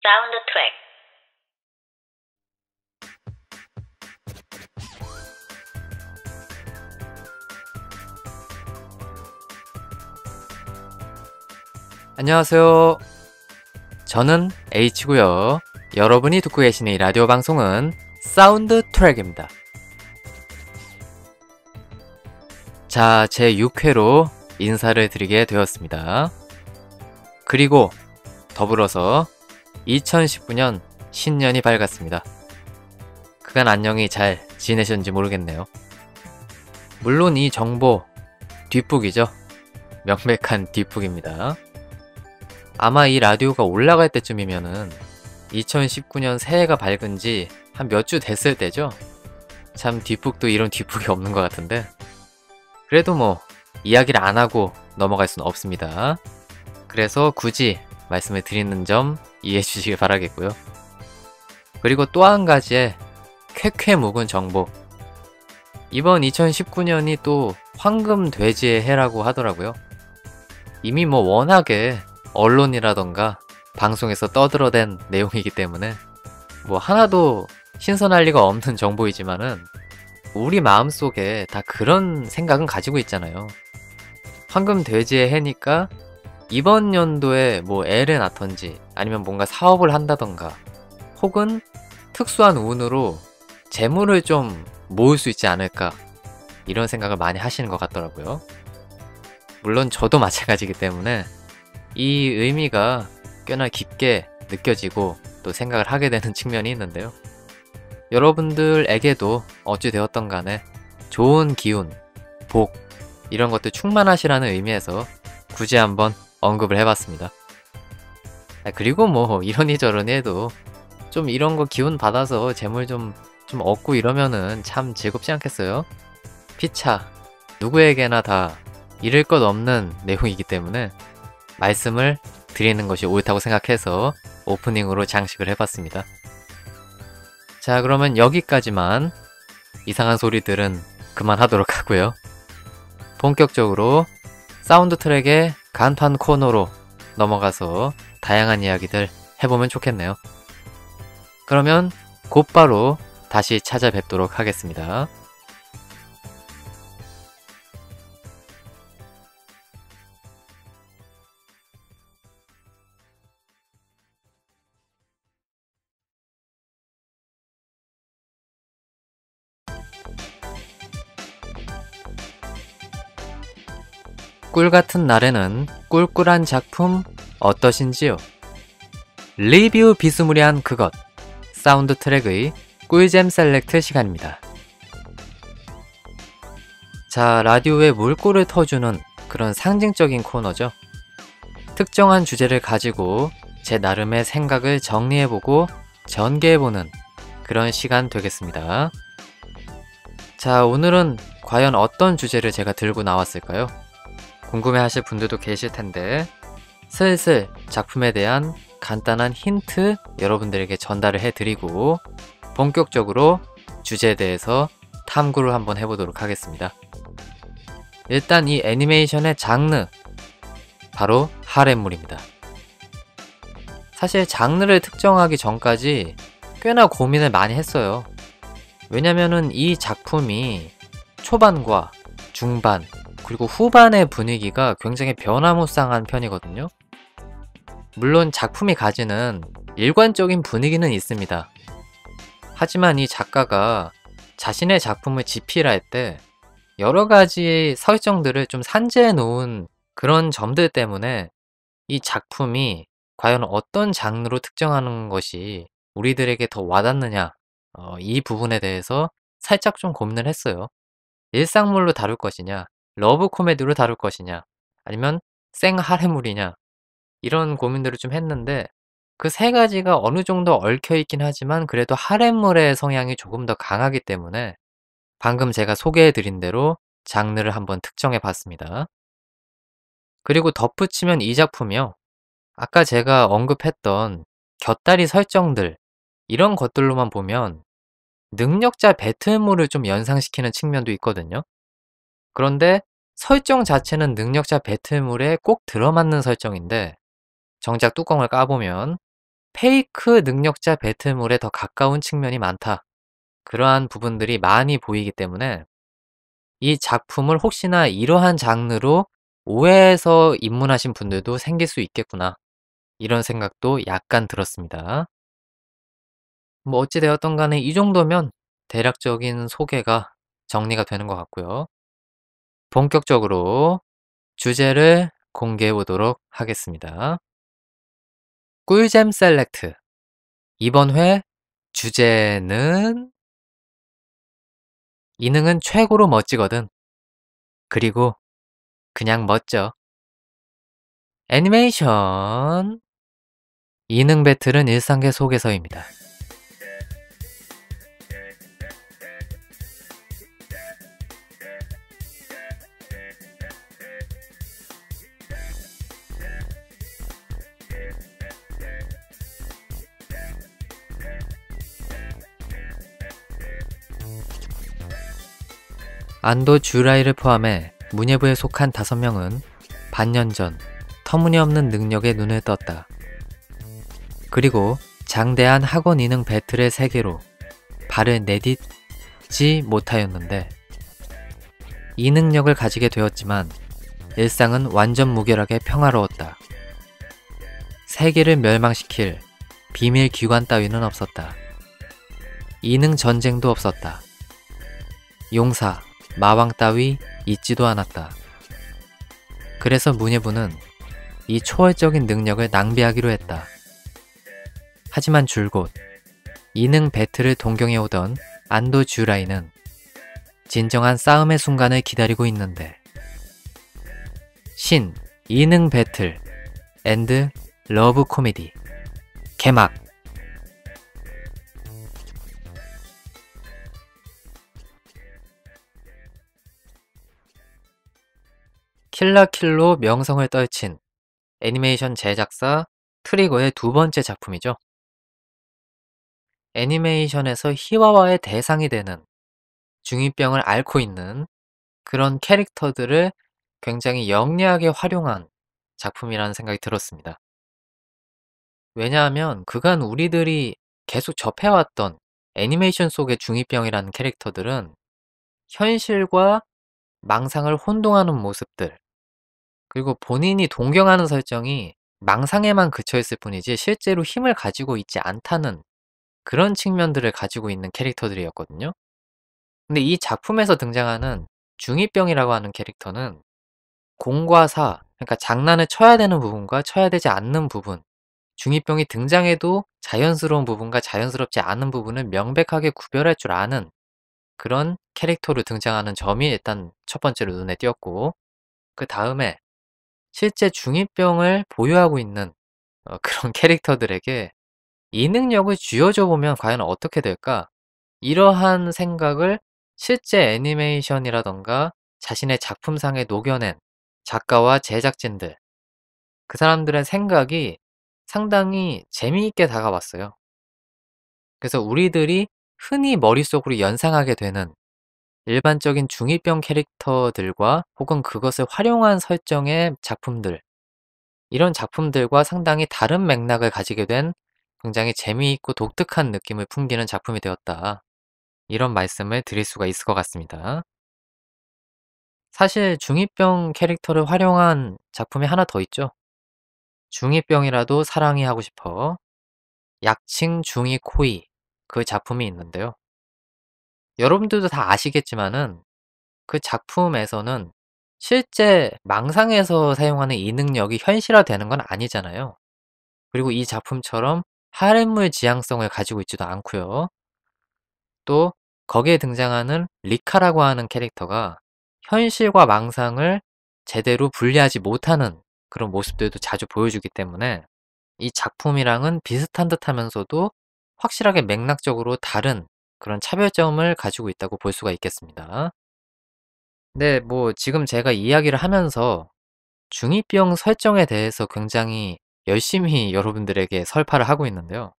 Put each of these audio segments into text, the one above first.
사운드 트랙. 안녕하세요. 저는 H고요. 여러분이 듣고 계신 이 라디오 방송은 사운드 트랙입니다. 자, 제 6회로 인사를 드리게 되었습니다. 그리고 더불어서 2019년 신년이 밝았습니다. 그간 안녕히 잘 지내셨는지 모르겠네요. 물론 이 정보 뒷북이죠. 명백한 뒷북입니다. 아마 이 라디오가 올라갈 때쯤이면은 2019년 새해가 밝은 지 한 몇 주 됐을 때죠. 참 뒷북도 이런 뒷북이 없는 것 같은데, 그래도 뭐 이야기를 안 하고 넘어갈 수는 없습니다. 그래서 굳이 말씀을 드리는 점 이해해 주시길 바라겠고요. 그리고 또 한 가지의 쾌쾌 묵은 정보. 이번 2019년이 또 황금 돼지의 해라고 하더라고요. 이미 뭐 워낙에 언론이라던가 방송에서 떠들어댄 내용이기 때문에 뭐 하나도 신선할 리가 없는 정보이지만은 우리 마음속에 다 그런 생각은 가지고 있잖아요. 황금 돼지의 해니까 이번 연도에 뭐 애를 낳던지 아니면 뭔가 사업을 한다던가 혹은 특수한 운으로 재물을 좀 모을 수 있지 않을까, 이런 생각을 많이 하시는 것 같더라고요. 물론 저도 마찬가지이기 때문에 이 의미가 꽤나 깊게 느껴지고 또 생각을 하게 되는 측면이 있는데요. 여러분들에게도 어찌 되었던 간에 좋은 기운, 복, 이런 것들 충만하시라는 의미에서 굳이 한번 언급을 해봤습니다. 그리고 뭐 이러니 해도 좀 이런 거 기운 받아서 재물 좀 얻고 이러면은 참 즐겁지 않겠어요? 피차 누구에게나 다 잃을 것 없는 내용이기 때문에 말씀을 드리는 것이 옳다고 생각해서 오프닝으로 장식을 해봤습니다. 자, 그러면 여기까지만. 이상한 소리들은 그만하도록 하고요. 본격적으로 사운드 트랙의 간판 코너로 넘어가서 다양한 이야기들 해보면 좋겠네요. 그러면 곧바로 다시 찾아뵙도록 하겠습니다. 꿀같은 날에는 꿀꿀한 작품 어떠신지요? 리뷰 비스무리한 그것, 사운드 트랙의 꿀잼 셀렉트 시간입니다. 자, 라디오에 물꼬를 터주는 그런 상징적인 코너죠. 특정한 주제를 가지고 제 나름의 생각을 정리해보고 전개해보는 그런 시간 되겠습니다. 자, 오늘은 과연 어떤 주제를 제가 들고 나왔을까요? 궁금해하실 분들도 계실 텐데 슬슬 작품에 대한 간단한 힌트 여러분들에게 전달을 해드리고 본격적으로 주제에 대해서 탐구를 한번 해보도록 하겠습니다. 일단 이 애니메이션의 장르, 바로 하렘물입니다. 사실 장르를 특정하기 전까지 꽤나 고민을 많이 했어요. 왜냐면은 이 작품이 초반과 중반 그리고 후반의 분위기가 굉장히 변화무쌍한 편이거든요. 물론 작품이 가지는 일관적인 분위기는 있습니다. 하지만 이 작가가 자신의 작품을 집필할 때 여러 가지 설정들을 좀 산재해 놓은 그런 점들 때문에 이 작품이 과연 어떤 장르로 특정하는 것이 우리들에게 더 와닿느냐, 이 부분에 대해서 살짝 좀 고민을 했어요. 일상물로 다룰 것이냐, 러브 코미디로 다룰 것이냐, 아니면 생 하렘물이냐, 이런 고민들을 좀 했는데 그 세 가지가 어느 정도 얽혀있긴 하지만 그래도 하렘물의 성향이 조금 더 강하기 때문에 방금 제가 소개해드린 대로 장르를 한번 특정해 봤습니다. 그리고 덧붙이면 이 작품이요, 아까 제가 언급했던 곁다리 설정들, 이런 것들로만 보면 능력자 배틀물을 좀 연상시키는 측면도 있거든요. 그런데 설정 자체는 능력자 배틀물에 꼭 들어맞는 설정인데 정작 뚜껑을 까보면 페이크 능력자 배틀물에 더 가까운 측면이 많다. 그러한 부분들이 많이 보이기 때문에 이 작품을 혹시나 이러한 장르로 오해해서 입문하신 분들도 생길 수 있겠구나. 이런 생각도 약간 들었습니다. 뭐 어찌 되었던 간에 이 정도면 대략적인 소개가 정리가 되는 것 같고요. 본격적으로 주제를 공개해 보도록 하겠습니다. 꿀잼 셀렉트. 이번 회 주제는 이능은 최고로 멋지거든. 그리고 그냥 멋져. 애니메이션. 이능 배틀은 일상계 속에서입니다. 안도 주라이를 포함해 문예부에 속한 5명은 반년 전 터무니없는 능력에 눈을 떴다. 그리고 장대한 학원 이능 배틀의 세계로 발을 내딛지 못하였는데 이 능력을 가지게 되었지만 일상은 완전 무결하게 평화로웠다. 세계를 멸망시킬 비밀 기관 따위는 없었다. 이능 전쟁도 없었다. 용사, 마왕 따위 있지도 않았다. 그래서 문예부는 이 초월적인 능력을 낭비하기로 했다. 하지만 줄곧 이능 배틀을 동경해오던 안도 주라이는 진정한 싸움의 순간을 기다리고 있는데 신 이능 배틀 앤드 러브 코미디 개막. 킬라킬로 명성을 떨친 애니메이션 제작사 트리거의 두 번째 작품이죠. 애니메이션에서 희화화의 대상이 되는 중2병을 앓고 있는 그런 캐릭터들을 굉장히 영리하게 활용한 작품이라는 생각이 들었습니다. 왜냐하면 그간 우리들이 계속 접해왔던 애니메이션 속의 중2병이라는 캐릭터들은 현실과 망상을 혼동하는 모습들, 그리고 본인이 동경하는 설정이 망상에만 그쳐있을 뿐이지 실제로 힘을 가지고 있지 않다는 그런 측면들을 가지고 있는 캐릭터들이었거든요. 근데 이 작품에서 등장하는 중2병이라고 하는 캐릭터는 공과 사, 그러니까 장난을 쳐야 되는 부분과 쳐야 되지 않는 부분, 중2병이 등장해도 자연스러운 부분과 자연스럽지 않은 부분을 명백하게 구별할 줄 아는 그런 캐릭터로 등장하는 점이 일단 첫 번째로 눈에 띄었고, 그 다음에 실제 중2병을 보유하고 있는 그런 캐릭터들에게 이 능력을 쥐어줘 보면 과연 어떻게 될까? 이러한 생각을 실제 애니메이션이라던가 자신의 작품상에 녹여낸 작가와 제작진들, 그 사람들의 생각이 상당히 재미있게 다가왔어요. 그래서 우리들이 흔히 머릿속으로 연상하게 되는 일반적인 중2병 캐릭터들과 혹은 그것을 활용한 설정의 작품들, 이런 작품들과 상당히 다른 맥락을 가지게 된 굉장히 재미있고 독특한 느낌을 풍기는 작품이 되었다. 이런 말씀을 드릴 수가 있을 것 같습니다. 사실 중2병 캐릭터를 활용한 작품이 하나 더 있죠. 중2병이라도 사랑이 하고 싶어. 약칭 중2 코이, 그 작품이 있는데요. 여러분들도 다 아시겠지만은 그 작품에서는 실제 망상에서 사용하는 이 능력이 현실화되는 건 아니잖아요. 그리고 이 작품처럼 할인물 지향성을 가지고 있지도 않고요. 또 거기에 등장하는 리카라고 하는 캐릭터가 현실과 망상을 제대로 분리하지 못하는 그런 모습들도 자주 보여주기 때문에 이 작품이랑은 비슷한 듯 하면서도 확실하게 맥락적으로 다른 그런 차별점을 가지고 있다고 볼 수가 있겠습니다. 네, 뭐 지금 제가 이야기를 하면서 중2병 설정에 대해서 굉장히 열심히 여러분들에게 설파를 하고 있는데요.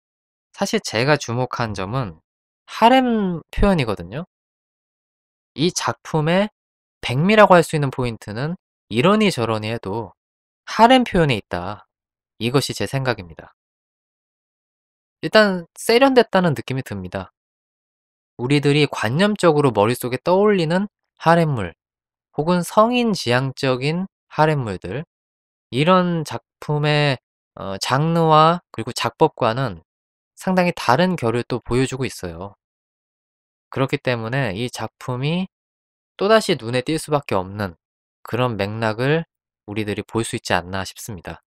사실 제가 주목한 점은 하렘 표현이거든요. 이 작품의 백미라고 할 수 있는 포인트는 이러니 저러니 해도 하렘 표현에 있다. 이것이 제 생각입니다. 일단 세련됐다는 느낌이 듭니다. 우리들이 관념적으로 머릿속에 떠올리는 하렘물 혹은 성인 지향적인 하렘물들, 이런 작품의 장르와 그리고 작법과는 상당히 다른 결을 또 보여주고 있어요. 그렇기 때문에 이 작품이 또다시 눈에 띌 수밖에 없는 그런 맥락을 우리들이 볼 수 있지 않나 싶습니다.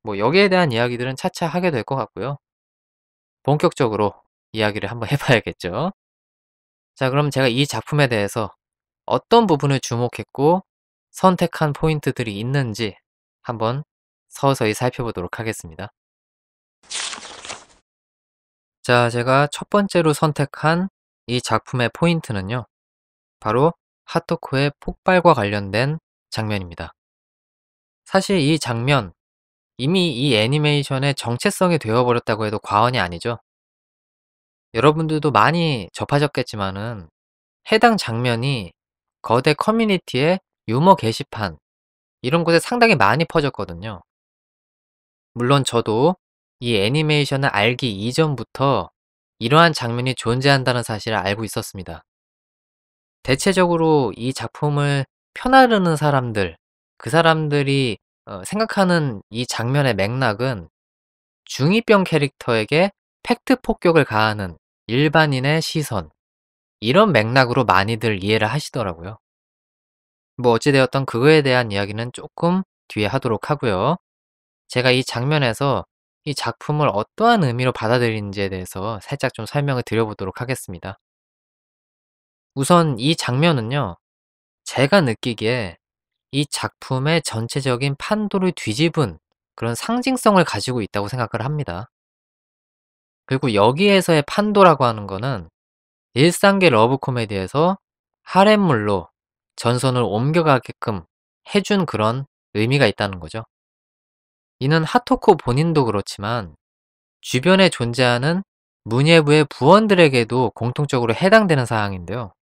뭐 여기에 대한 이야기들은 차차 하게 될 것 같고요. 본격적으로 이야기를 한번 해 봐야겠죠. 자, 그럼 제가 이 작품에 대해서 어떤 부분을 주목했고 선택한 포인트들이 있는지 한번 서서히 살펴보도록 하겠습니다. 자, 제가 첫 번째로 선택한 이 작품의 포인트는요, 바로 하토코의 폭발과 관련된 장면입니다. 사실 이 장면, 이미 이 애니메이션의 정체성이 되어버렸다고 해도 과언이 아니죠. 여러분들도 많이 접하셨겠지만은 해당 장면이 거대 커뮤니티의 유머 게시판, 이런 곳에 상당히 많이 퍼졌거든요. 물론 저도 이 애니메이션을 알기 이전부터 이러한 장면이 존재한다는 사실을 알고 있었습니다. 대체적으로 이 작품을 편하르는 사람들, 그 사람들이 생각하는 이 장면의 맥락은 중2병 캐릭터에게 팩트 폭격을 가하는 일반인의 시선, 이런 맥락으로 많이들 이해를 하시더라고요. 뭐 어찌 되었던 그거에 대한 이야기는 조금 뒤에 하도록 하고요. 제가 이 장면에서 이 작품을 어떠한 의미로 받아들이는지에 대해서 살짝 좀 설명을 드려보도록 하겠습니다. 우선 이 장면은요, 제가 느끼기에 이 작품의 전체적인 판도를 뒤집은 그런 상징성을 가지고 있다고 생각을 합니다. 그리고 여기에서의 판도라고 하는 거는 일상계 러브 코미디에서 하렘물로 전선을 옮겨가게끔 해준 그런 의미가 있다는 거죠. 이는 하토코 본인도 그렇지만 주변에 존재하는 문예부의 부원들에게도 공통적으로 해당되는 사항인데요.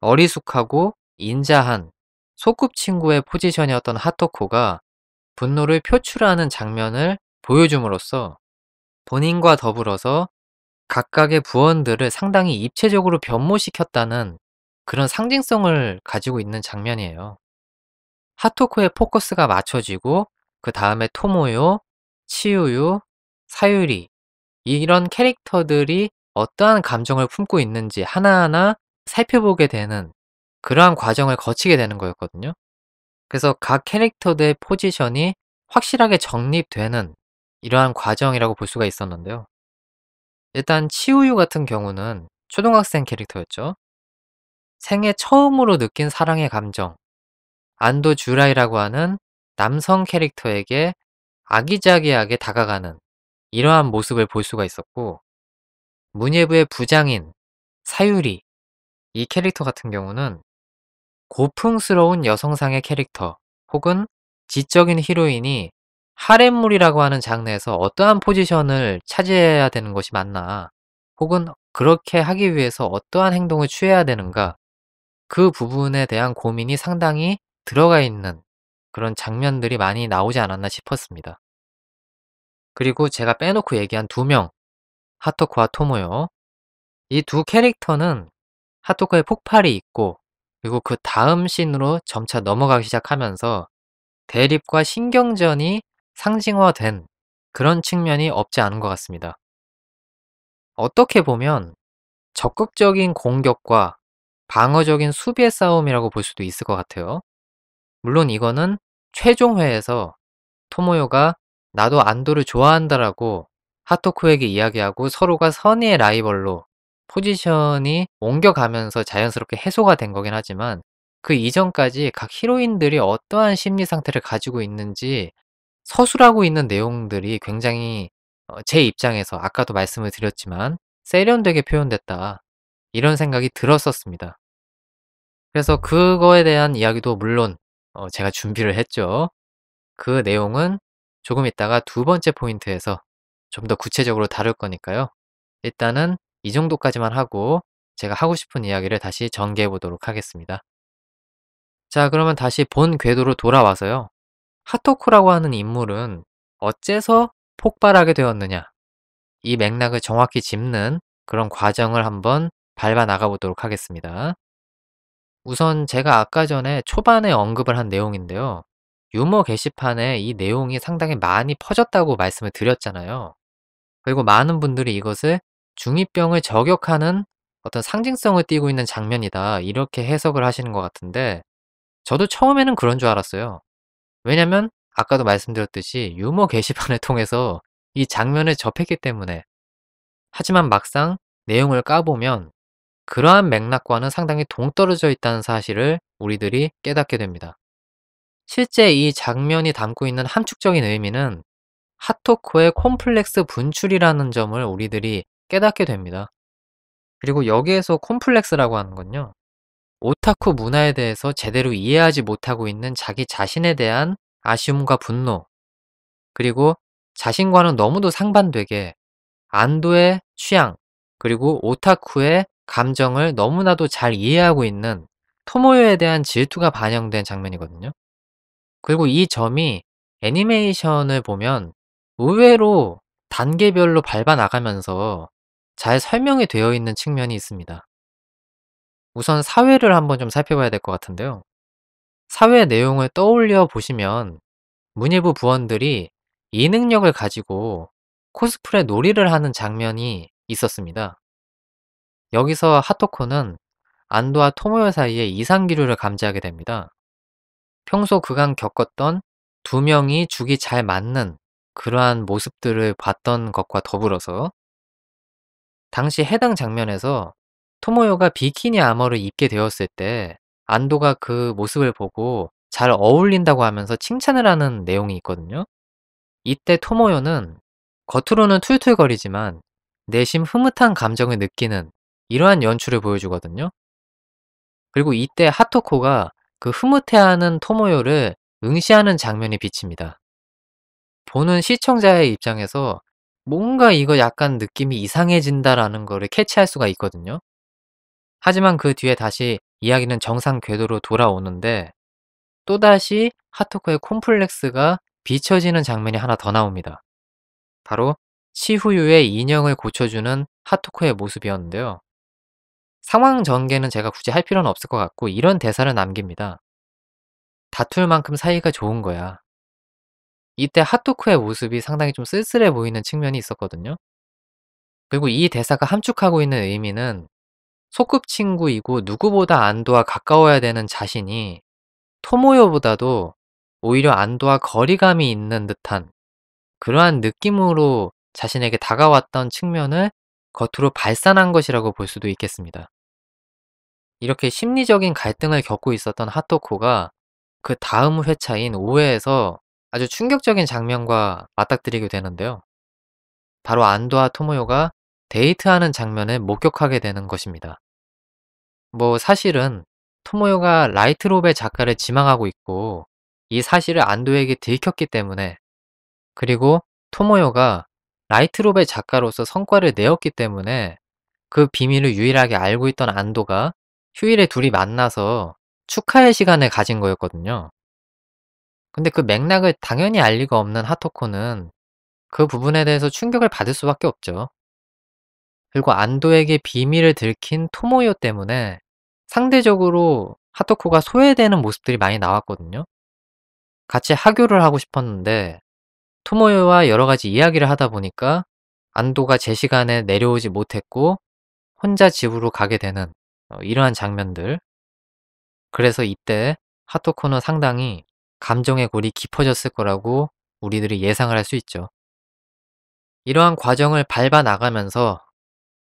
어리숙하고 인자한 소꿉친구의 포지션이었던 하토코가 분노를 표출하는 장면을 보여줌으로써 본인과 더불어서 각각의 부원들을 상당히 입체적으로 변모시켰다는 그런 상징성을 가지고 있는 장면이에요. 하토코의 포커스가 맞춰지고 그 다음에 토모요, 치우유, 사유리, 이런 캐릭터들이 어떠한 감정을 품고 있는지 하나하나 살펴보게 되는 그러한 과정을 거치게 되는 거였거든요. 그래서 각 캐릭터들의 포지션이 확실하게 정립되는 이러한 과정이라고 볼 수가 있었는데요. 일단 치우유 같은 경우는 초등학생 캐릭터였죠. 생애 처음으로 느낀 사랑의 감정, 안도 주라이라고 하는 남성 캐릭터에게 아기자기하게 다가가는 이러한 모습을 볼 수가 있었고, 문예부의 부장인 사유리, 이 캐릭터 같은 경우는 고풍스러운 여성상의 캐릭터 혹은 지적인 히로인이 하렘물이라고 하는 장르에서 어떠한 포지션을 차지해야 되는 것이 맞나, 혹은 그렇게 하기 위해서 어떠한 행동을 취해야 되는가, 그 부분에 대한 고민이 상당히 들어가 있는 그런 장면들이 많이 나오지 않았나 싶었습니다. 그리고 제가 빼놓고 얘기한 두 명, 하토코와 토모요. 이 두 캐릭터는 하토코의 폭발이 있고, 그리고 그 다음 씬으로 점차 넘어가기 시작하면서 대립과 신경전이 상징화된 그런 측면이 없지 않은 것 같습니다. 어떻게 보면 적극적인 공격과 방어적인 수비의 싸움이라고 볼 수도 있을 것 같아요. 물론 이거는 최종회에서 토모요가 나도 안도를 좋아한다라고 하토코에게 이야기하고 서로가 선의의 라이벌로 포지션이 옮겨가면서 자연스럽게 해소가 된 거긴 하지만, 그 이전까지 각 히로인들이 어떠한 심리 상태를 가지고 있는지 서술하고 있는 내용들이 굉장히 제 입장에서 아까도 말씀을 드렸지만 세련되게 표현됐다, 이런 생각이 들었었습니다. 그래서 그거에 대한 이야기도 물론 제가 준비를 했죠. 그 내용은 조금 있다가 두 번째 포인트에서 좀 더 구체적으로 다룰 거니까요. 일단은 이 정도까지만 하고 제가 하고 싶은 이야기를 다시 전개해 보도록 하겠습니다. 자, 그러면 다시 본 궤도로 돌아와서요. 하토코라고 하는 인물은 어째서 폭발하게 되었느냐? 이 맥락을 정확히 짚는 그런 과정을 한번 밟아 나가 보도록 하겠습니다. 우선 제가 아까 전에 초반에 언급을 한 내용인데요. 유머 게시판에 이 내용이 상당히 많이 퍼졌다고 말씀을 드렸잖아요. 그리고 많은 분들이 이것을 중2병을 저격하는 어떤 상징성을 띠고 있는 장면이다, 이렇게 해석을 하시는 것 같은데, 저도 처음에는 그런 줄 알았어요. 왜냐면 아까도 말씀드렸듯이 유머 게시판을 통해서 이 장면을 접했기 때문에. 하지만 막상 내용을 까보면 그러한 맥락과는 상당히 동떨어져 있다는 사실을 우리들이 깨닫게 됩니다. 실제 이 장면이 담고 있는 함축적인 의미는 하토코의 콤플렉스 분출이라는 점을 우리들이 깨닫게 됩니다. 그리고 여기에서 콤플렉스라고 하는 건요, 오타쿠 문화에 대해서 제대로 이해하지 못하고 있는 자기 자신에 대한 아쉬움과 분노, 그리고 자신과는 너무도 상반되게 안도의 취향, 그리고 오타쿠의 감정을 너무나도 잘 이해하고 있는 토모요에 대한 질투가 반영된 장면이거든요. 그리고 이 점이 애니메이션을 보면 의외로 단계별로 밟아 나가면서 잘 설명이 되어 있는 측면이 있습니다. 우선 사회를 한번 좀 살펴봐야 될 것 같은데요. 사회 내용을 떠올려 보시면 문예부 부원들이 이 능력을 가지고 코스프레 놀이를 하는 장면이 있었습니다. 여기서 하토코는 안도와 토모요 사이에 이상기류를 감지하게 됩니다. 평소 그간 겪었던 두 명이 죽이 잘 맞는 그러한 모습들을 봤던 것과 더불어서 당시 해당 장면에서 토모요가 비키니 아머를 입게 되었을 때 안도가 그 모습을 보고 잘 어울린다고 하면서 칭찬을 하는 내용이 있거든요. 이때 토모요는 겉으로는 툴툴거리지만 내심 흐뭇한 감정을 느끼는 이러한 연출을 보여주거든요. 그리고 이때 하토코가 그 흐뭇해하는 토모요를 응시하는 장면이 비칩니다. 보는 시청자의 입장에서 뭔가 이거 약간 느낌이 이상해진다라는 거를 캐치할 수가 있거든요. 하지만 그 뒤에 다시 이야기는 정상 궤도로 돌아오는데 또다시 하토코의 콤플렉스가 비춰지는 장면이 하나 더 나옵니다. 바로 치후유의 인형을 고쳐주는 하토코의 모습이었는데요. 상황 전개는 제가 굳이 할 필요는 없을 것 같고 이런 대사를 남깁니다. 다툴 만큼 사이가 좋은 거야. 이때 하토코의 모습이 상당히 좀 쓸쓸해 보이는 측면이 있었거든요. 그리고 이 대사가 함축하고 있는 의미는 소꿉친구이고 누구보다 안도와 가까워야 되는 자신이 토모요보다도 오히려 안도와 거리감이 있는 듯한 그러한 느낌으로 자신에게 다가왔던 측면을 겉으로 발산한 것이라고 볼 수도 있겠습니다. 이렇게 심리적인 갈등을 겪고 있었던 하토코가 그 다음 회차인 5회에서 아주 충격적인 장면과 맞닥뜨리게 되는데요. 바로 안도와 토모요가 데이트하는 장면을 목격하게 되는 것입니다. 뭐 사실은 토모요가 라이트롭의 작가를 지망하고 있고 이 사실을 안도에게 들켰기 때문에, 그리고 토모요가 라이트롭의 작가로서 성과를 내었기 때문에 그 비밀을 유일하게 알고 있던 안도가 휴일에 둘이 만나서 축하의 시간을 가진 거였거든요. 근데 그 맥락을 당연히 알 리가 없는 하토코는 그 부분에 대해서 충격을 받을 수밖에 없죠. 그리고 안도에게 비밀을 들킨 토모요 때문에 상대적으로 하토코가 소외되는 모습들이 많이 나왔거든요. 같이 하교를 하고 싶었는데 토모요와 여러 가지 이야기를 하다 보니까 안도가 제 시간에 내려오지 못했고 혼자 집으로 가게 되는 이러한 장면들. 그래서 이때 하토코는 상당히 감정의 골이 깊어졌을 거라고 우리들이 예상을 할 수 있죠. 이러한 과정을 밟아 나가면서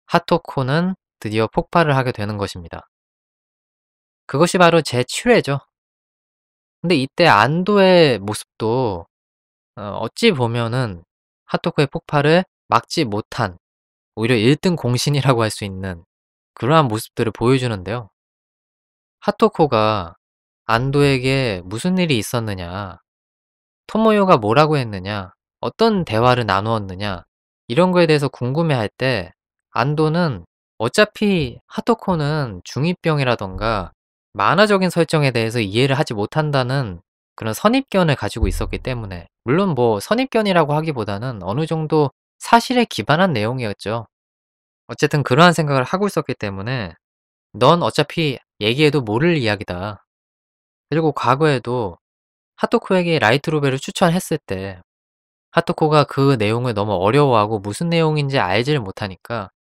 하토코는 드디어 폭발을 하게 되는 것입니다. 그것이 바로 제 7회죠. 근데 이때 안도의 모습도 어찌 보면은 하토코의 폭발을 막지 못한 오히려 1등 공신이라고 할 수 있는 그러한 모습들을 보여주는데요. 하토코가 안도에게 무슨 일이 있었느냐, 토모요가 뭐라고 했느냐, 어떤 대화를 나누었느냐, 이런 거에 대해서 궁금해할 때 안도는 어차피 하토코는 중2병이라던가 만화적인 설정에 대해서 이해를 하지 못한다는 그런 선입견을 가지고 있었기 때문에, 물론 뭐 선입견이라고 하기보다는 어느 정도 사실에 기반한 내용이었죠. 어쨌든 그러한 생각을 하고 있었기 때문에 '넌 어차피 얘기해도 모를 이야기다.' 그리고 과거에도 하토코에게 라이트 노벨을 추천했을 때 하토코가 그 내용을 너무 어려워하고 무슨 내용인지 알지를 못하니까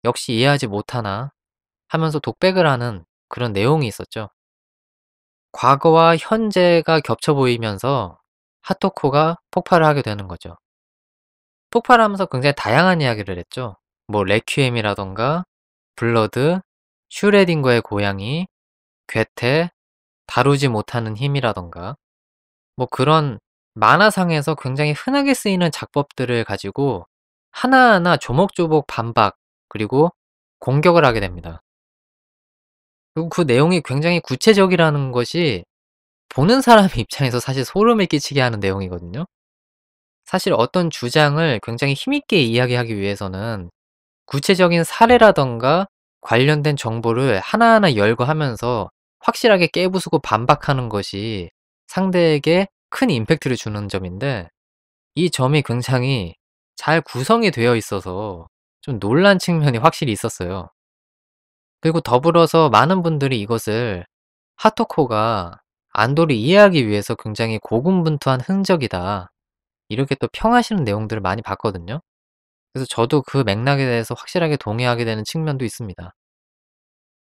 '역시 이해하지 못하나.' 하면서 독백을 하는 그런 내용이 있었죠. 과거와 현재가 겹쳐 보이면서 하토코가 폭발을 하게 되는 거죠. 폭발하면서 굉장히 다양한 이야기를 했죠. 뭐 레퀴엠이라든가 블러드, 슈레딩거의 고양이, 괴테, 다루지 못하는 힘이라든가 뭐 그런 만화상에서 굉장히 흔하게 쓰이는 작법들을 가지고 하나하나 조목조목 반박 그리고 공격을 하게 됩니다. 그리고 그 내용이 굉장히 구체적이라는 것이 보는 사람 입장에서 사실 소름을 끼치게 하는 내용이거든요. 사실 어떤 주장을 굉장히 힘있게 이야기하기 위해서는 구체적인 사례라든가 관련된 정보를 하나하나 열거하면서 확실하게 깨부수고 반박하는 것이 상대에게 큰 임팩트를 주는 점인데 이 점이 굉장히 잘 구성이 되어 있어서 좀 놀란 측면이 확실히 있었어요. 그리고 더불어서 많은 분들이 이것을 하토코가 안도를 이해하기 위해서 굉장히 고군분투한 흔적이다. 이렇게 또 평하시는 내용들을 많이 봤거든요. 그래서 저도 그 맥락에 대해서 확실하게 동의하게 되는 측면도 있습니다.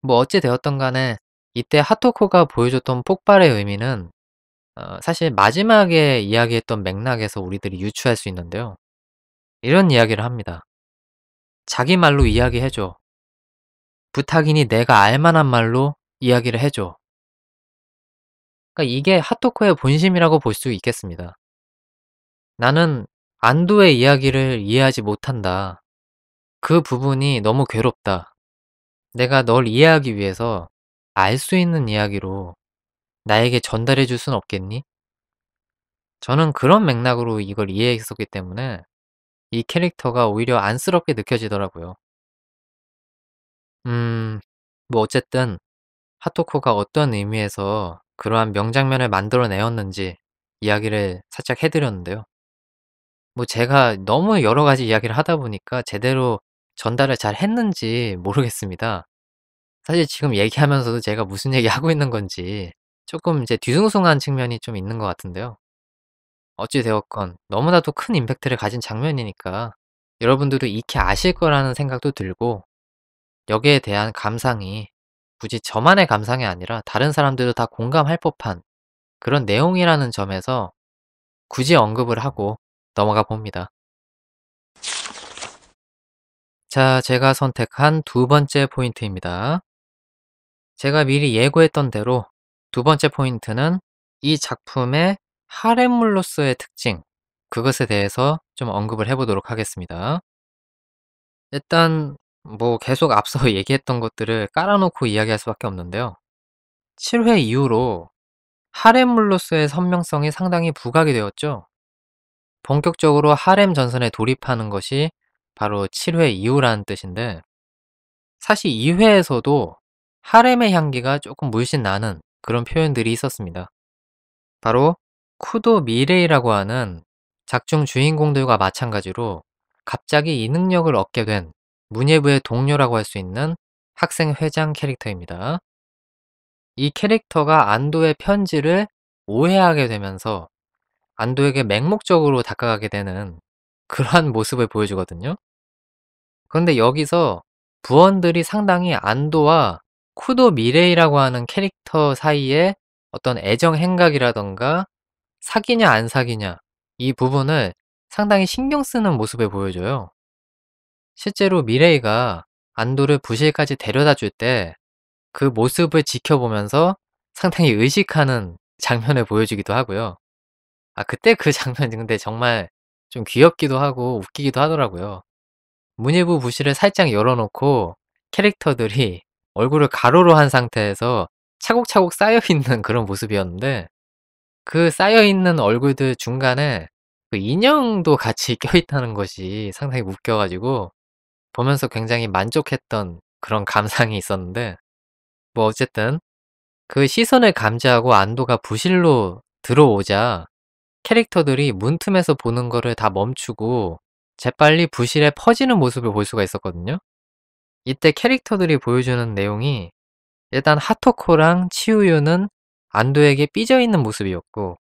뭐 어찌 되었든 간에 이때 하토코가 보여줬던 폭발의 의미는 사실 마지막에 이야기했던 맥락에서 우리들이 유추할 수 있는데요. 이런 이야기를 합니다. 자기 말로 이야기해 줘. 부탁이니 내가 알 만한 말로 이야기를 해 줘. 그러니까 이게 하토코의 본심이라고 볼 수 있겠습니다. 나는 안도의 이야기를 이해하지 못한다. 그 부분이 너무 괴롭다. 내가 널 이해하기 위해서 알 수 있는 이야기로 나에게 전달해 줄 순 없겠니? 저는 그런 맥락으로 이걸 이해했었기 때문에 이 캐릭터가 오히려 안쓰럽게 느껴지더라고요. 음, 뭐 어쨌든 하토코가 어떤 의미에서 그러한 명장면을 만들어내었는지 이야기를 살짝 해 드렸는데요. 뭐 제가 너무 여러 가지 이야기를 하다 보니까 제대로 전달을 잘 했는지 모르겠습니다. 사실 지금 얘기하면서도 제가 무슨 얘기하고 있는 건지 조금 이제 뒤숭숭한 측면이 좀 있는 것 같은데요. 어찌 되었건 너무나도 큰 임팩트를 가진 장면이니까 여러분들도 익히 아실 거라는 생각도 들고 여기에 대한 감상이 굳이 저만의 감상이 아니라 다른 사람들도 다 공감할 법한 그런 내용이라는 점에서 굳이 언급을 하고 넘어가 봅니다. 자, 제가 선택한 두 번째 포인트입니다. 제가 미리 예고했던 대로 두 번째 포인트는 이 작품의 하렘물로서의 특징, 그것에 대해서 좀 언급을 해 보도록 하겠습니다. 일단 뭐 계속 앞서 얘기했던 것들을 깔아 놓고 이야기할 수밖에 없는데요. 7회 이후로 하렘물로서의 선명성이 상당히 부각이 되었죠. 본격적으로 하렘 전선에 돌입하는 것이 바로 7회 이후라는 뜻인데 사실 2 회에서도 하렘의 향기가 조금 물씬 나는 그런 표현들이 있었습니다. 바로 쿠도 미레이라고 하는 작중 주인공들과 마찬가지로 갑자기 이 능력을 얻게 된 문예부의 동료라고 할 수 있는 학생 회장 캐릭터입니다. 이 캐릭터가 안도의 편지를 오해하게 되면서 안도에게 맹목적으로 다가가게 되는 그러한 모습을 보여주거든요. 그런데 여기서 부원들이 상당히 안도와 쿠도 미레이라고 하는 캐릭터 사이에 어떤 애정 행각이라던가 사귀냐 안 사귀냐 이 부분을 상당히 신경 쓰는 모습을 보여줘요. 실제로 미레이가 안도를 부실까지 데려다 줄 때 그 모습을 지켜보면서 상당히 의식하는 장면을 보여주기도 하고요. 아 그때 그 장면이 근데 정말 좀 귀엽기도 하고 웃기기도 하더라고요. 문예부 부실을 살짝 열어 놓고 캐릭터들이 얼굴을 가로로 한 상태에서 차곡차곡 쌓여 있는 그런 모습이었는데 그 쌓여 있는 얼굴들 중간에 그 인형도 같이 껴있다는 것이 상당히 웃겨 가지고 보면서 굉장히 만족했던 그런 감상이 있었는데 뭐 어쨌든 그 시선을 감지하고 안도가 부실로 들어오자 캐릭터들이 문틈에서 보는 거를 다 멈추고 재빨리 부실에 퍼지는 모습을 볼 수가 있었거든요. 이때 캐릭터들이 보여주는 내용이 일단 하토코랑 치우유는 안도에게 삐져 있는 모습이었고,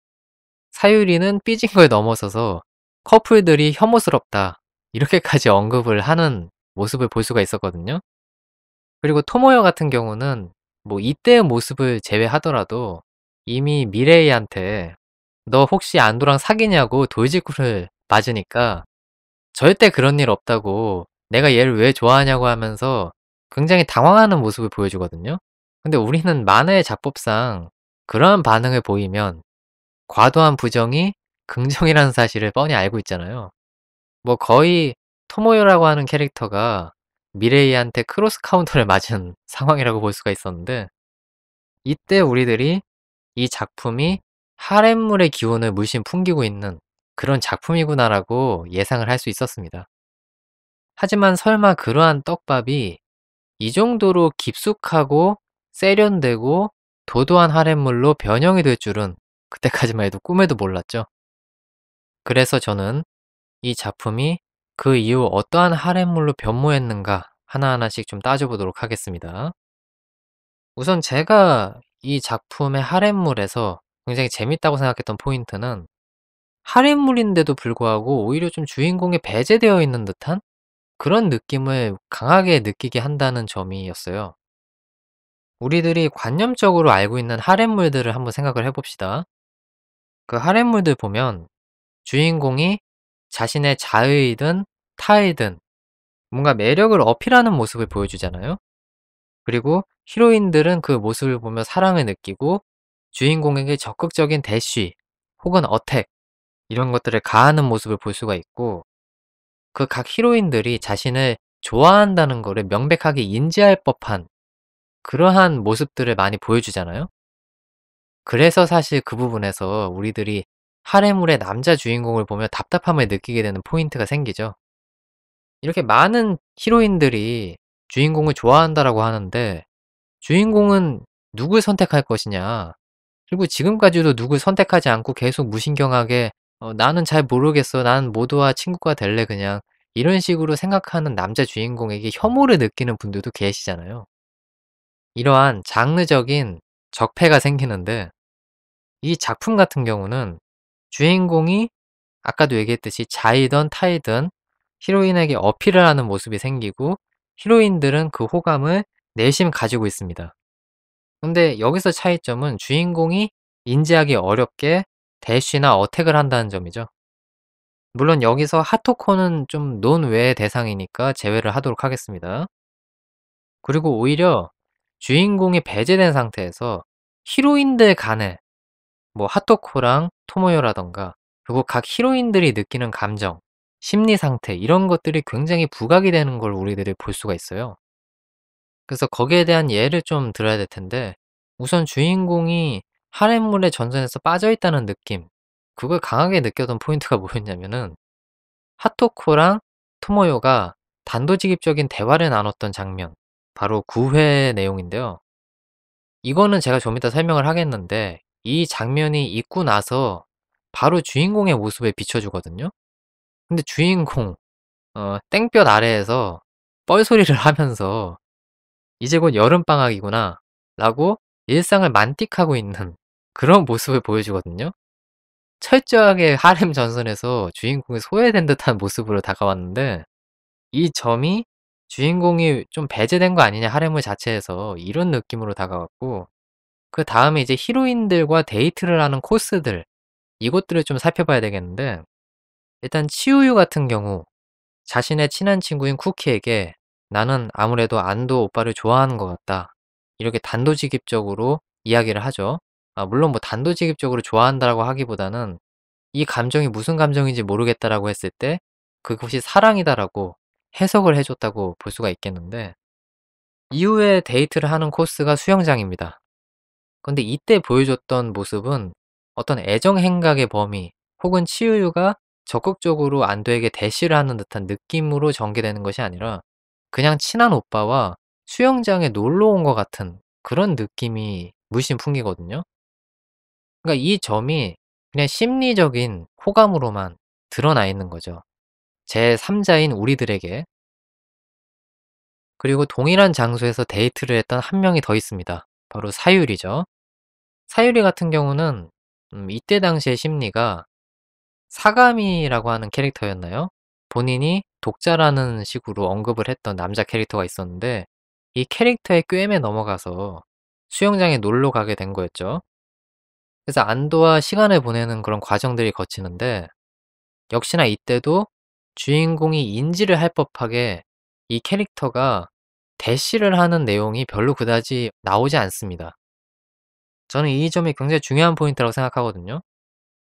사유리는 삐진 걸 넘어서서 커플들이 혐오스럽다, 이렇게까지 언급을 하는 모습을 볼 수가 있었거든요. 그리고 토모요 같은 경우는 뭐 이때의 모습을 제외하더라도 이미 미레이한테 너 혹시 안도랑 사귀냐고 돌직구를 맞으니까 절대 그런 일 없다고, 내가 얘를 왜 좋아하냐고 하면서 굉장히 당황하는 모습을 보여주거든요. 근데 우리는 만화의 작법상 그러한 반응을 보이면 과도한 부정이 긍정이라는 사실을 뻔히 알고 있잖아요. 뭐 거의 토모요라고 하는 캐릭터가 미레이한테 크로스 카운터를 맞은 상황이라고 볼 수가 있었는데, 이때 우리들이 이 작품이 하렘물의 기운을 물씬 풍기고 있는 그런 작품이구나라고 예상을 할 수 있었습니다. 하지만 설마 그러한 떡밥이 이 정도로 깊숙하고 세련되고 도도한 하렘물로 변형이 될 줄은 그때까지만 해도 꿈에도 몰랐죠. 그래서 저는 이 작품이 그 이후 어떠한 하렘물로 변모했는가 하나하나씩 좀 따져보도록 하겠습니다. 우선 제가 이 작품의 하렘물에서 굉장히 재밌다고 생각했던 포인트는 하렘물인데도 불구하고 오히려 좀 주인공에 배제되어 있는 듯한 그런 느낌을 강하게 느끼게 한다는 점이었어요. 우리들이 관념적으로 알고 있는 하렘물들을 한번 생각을 해봅시다. 그 하렘물들 보면 주인공이 자신의 자의이든 타의든 뭔가 매력을 어필하는 모습을 보여주잖아요. 그리고 히로인들은 그 모습을 보며 사랑을 느끼고 주인공에게 적극적인 대쉬 혹은 어택, 이런 것들을 가하는 모습을 볼 수가 있고, 그 각 히로인들이 자신을 좋아한다는 거를 명백하게 인지할 법한 그러한 모습들을 많이 보여주잖아요. 그래서 사실 그 부분에서 우리들이 하렘물의 남자 주인공을 보며 답답함을 느끼게 되는 포인트가 생기죠. 이렇게 많은 히로인들이 주인공을 좋아한다라고 하는데 주인공은 누굴 선택할 것이냐, 그리고 지금까지도 누굴 선택하지 않고 계속 무신경하게 나는 잘 모르겠어, 난 모두와 친구가 될래 그냥, 이런 식으로 생각하는 남자 주인공에게 혐오를 느끼는 분들도 계시잖아요. 이러한 장르적인 적폐가 생기는데, 이 작품 같은 경우는 주인공이 아까도 얘기했듯이 자이든 타이든 히로인에게 어필을 하는 모습이 생기고 히로인들은 그 호감을 내심 가지고 있습니다. 근데 여기서 차이점은 주인공이 인지하기 어렵게 대쉬나 어택을 한다는 점이죠. 물론 여기서 하토코는 좀 논외의 대상이니까 제외를 하도록 하겠습니다. 그리고 오히려 주인공이 배제된 상태에서 히로인들 간에 뭐 하토코랑 토모요라던가, 그리고 각 히로인들이 느끼는 감정, 심리 상태, 이런 것들이 굉장히 부각이 되는 걸 우리들이 볼 수가 있어요. 그래서 거기에 대한 예를 좀 들어야 될 텐데, 우선 주인공이 하렘물의 전선에서 빠져 있다는 느낌, 그걸 강하게 느꼈던 포인트가 뭐였냐면은 하토코랑 토모요가 단도직입적인 대화를 나눴던 장면, 바로 9회 내용인데요. 이거는 제가 좀 이따 설명을 하겠는데, 이 장면이 있고 나서 바로 주인공의 모습을 비춰주거든요. 근데 주인공 땡볕 아래에서 뻘소리를 하면서 '이제 곧 여름방학이구나.' 라고 일상을 만끽하고 있는 그런 모습을 보여주거든요. 철저하게 하렘 전선에서 주인공이 소외된 듯한 모습으로 다가왔는데, 이 점이 '주인공이 좀 배제된 거 아니냐, 하렘물 자체에서.' 이런 느낌으로 다가왔고, 그다음에 이제 히로인들과 데이트를 하는 코스들, 이것들을 좀 살펴봐야 되겠는데, 일단 치우유 같은 경우 자신의 친한 친구인 쿠키에게 "나는 아무래도 안도 오빠를 좋아하는 것 같다." 이렇게 단도직입적으로 이야기를 하죠. 물론 뭐 단도직입적으로 좋아한다라고 하기보다는 "이 감정이 무슨 감정인지 모르겠다."라고 했을 때 "그것이 사랑이다."라고 해석을 해 줬다고 볼 수가 있겠는데, 이후에 데이트를 하는 코스가 수영장입니다. 근데 이때 보여줬던 모습은 어떤 애정 행각의 범위 혹은 치유유가 적극적으로 안도에게 대시를 하는 듯한 느낌으로 전개되는 것이 아니라 그냥 친한 오빠와 수영장에 놀러 온 것 같은 그런 느낌이 물씬 풍기거든요. 그러니까 이 점이 그냥 심리적인 호감으로만 드러나 있는 거죠. 제3자인 우리들에게. 그리고 동일한 장소에서 데이트를 했던 한 명이 더 있습니다. 바로 사유리죠. 사유리 같은 경우는 이때 당시의 심리가 사가미라고 하는 캐릭터였나요? 본인이 독자라는 식으로 언급을 했던 남자 캐릭터가 있었는데 이 캐릭터의 꿰매 넘어가서 수영장에 놀러 가게 된 거였죠. 그래서 안도와 시간을 보내는 그런 과정들이 거치는데 역시나 이때도 주인공이 인지를 할 법하게 이 캐릭터가 대시를 하는 내용이 별로 그다지 나오지 않습니다. 저는 이 점이 굉장히 중요한 포인트라고 생각하거든요.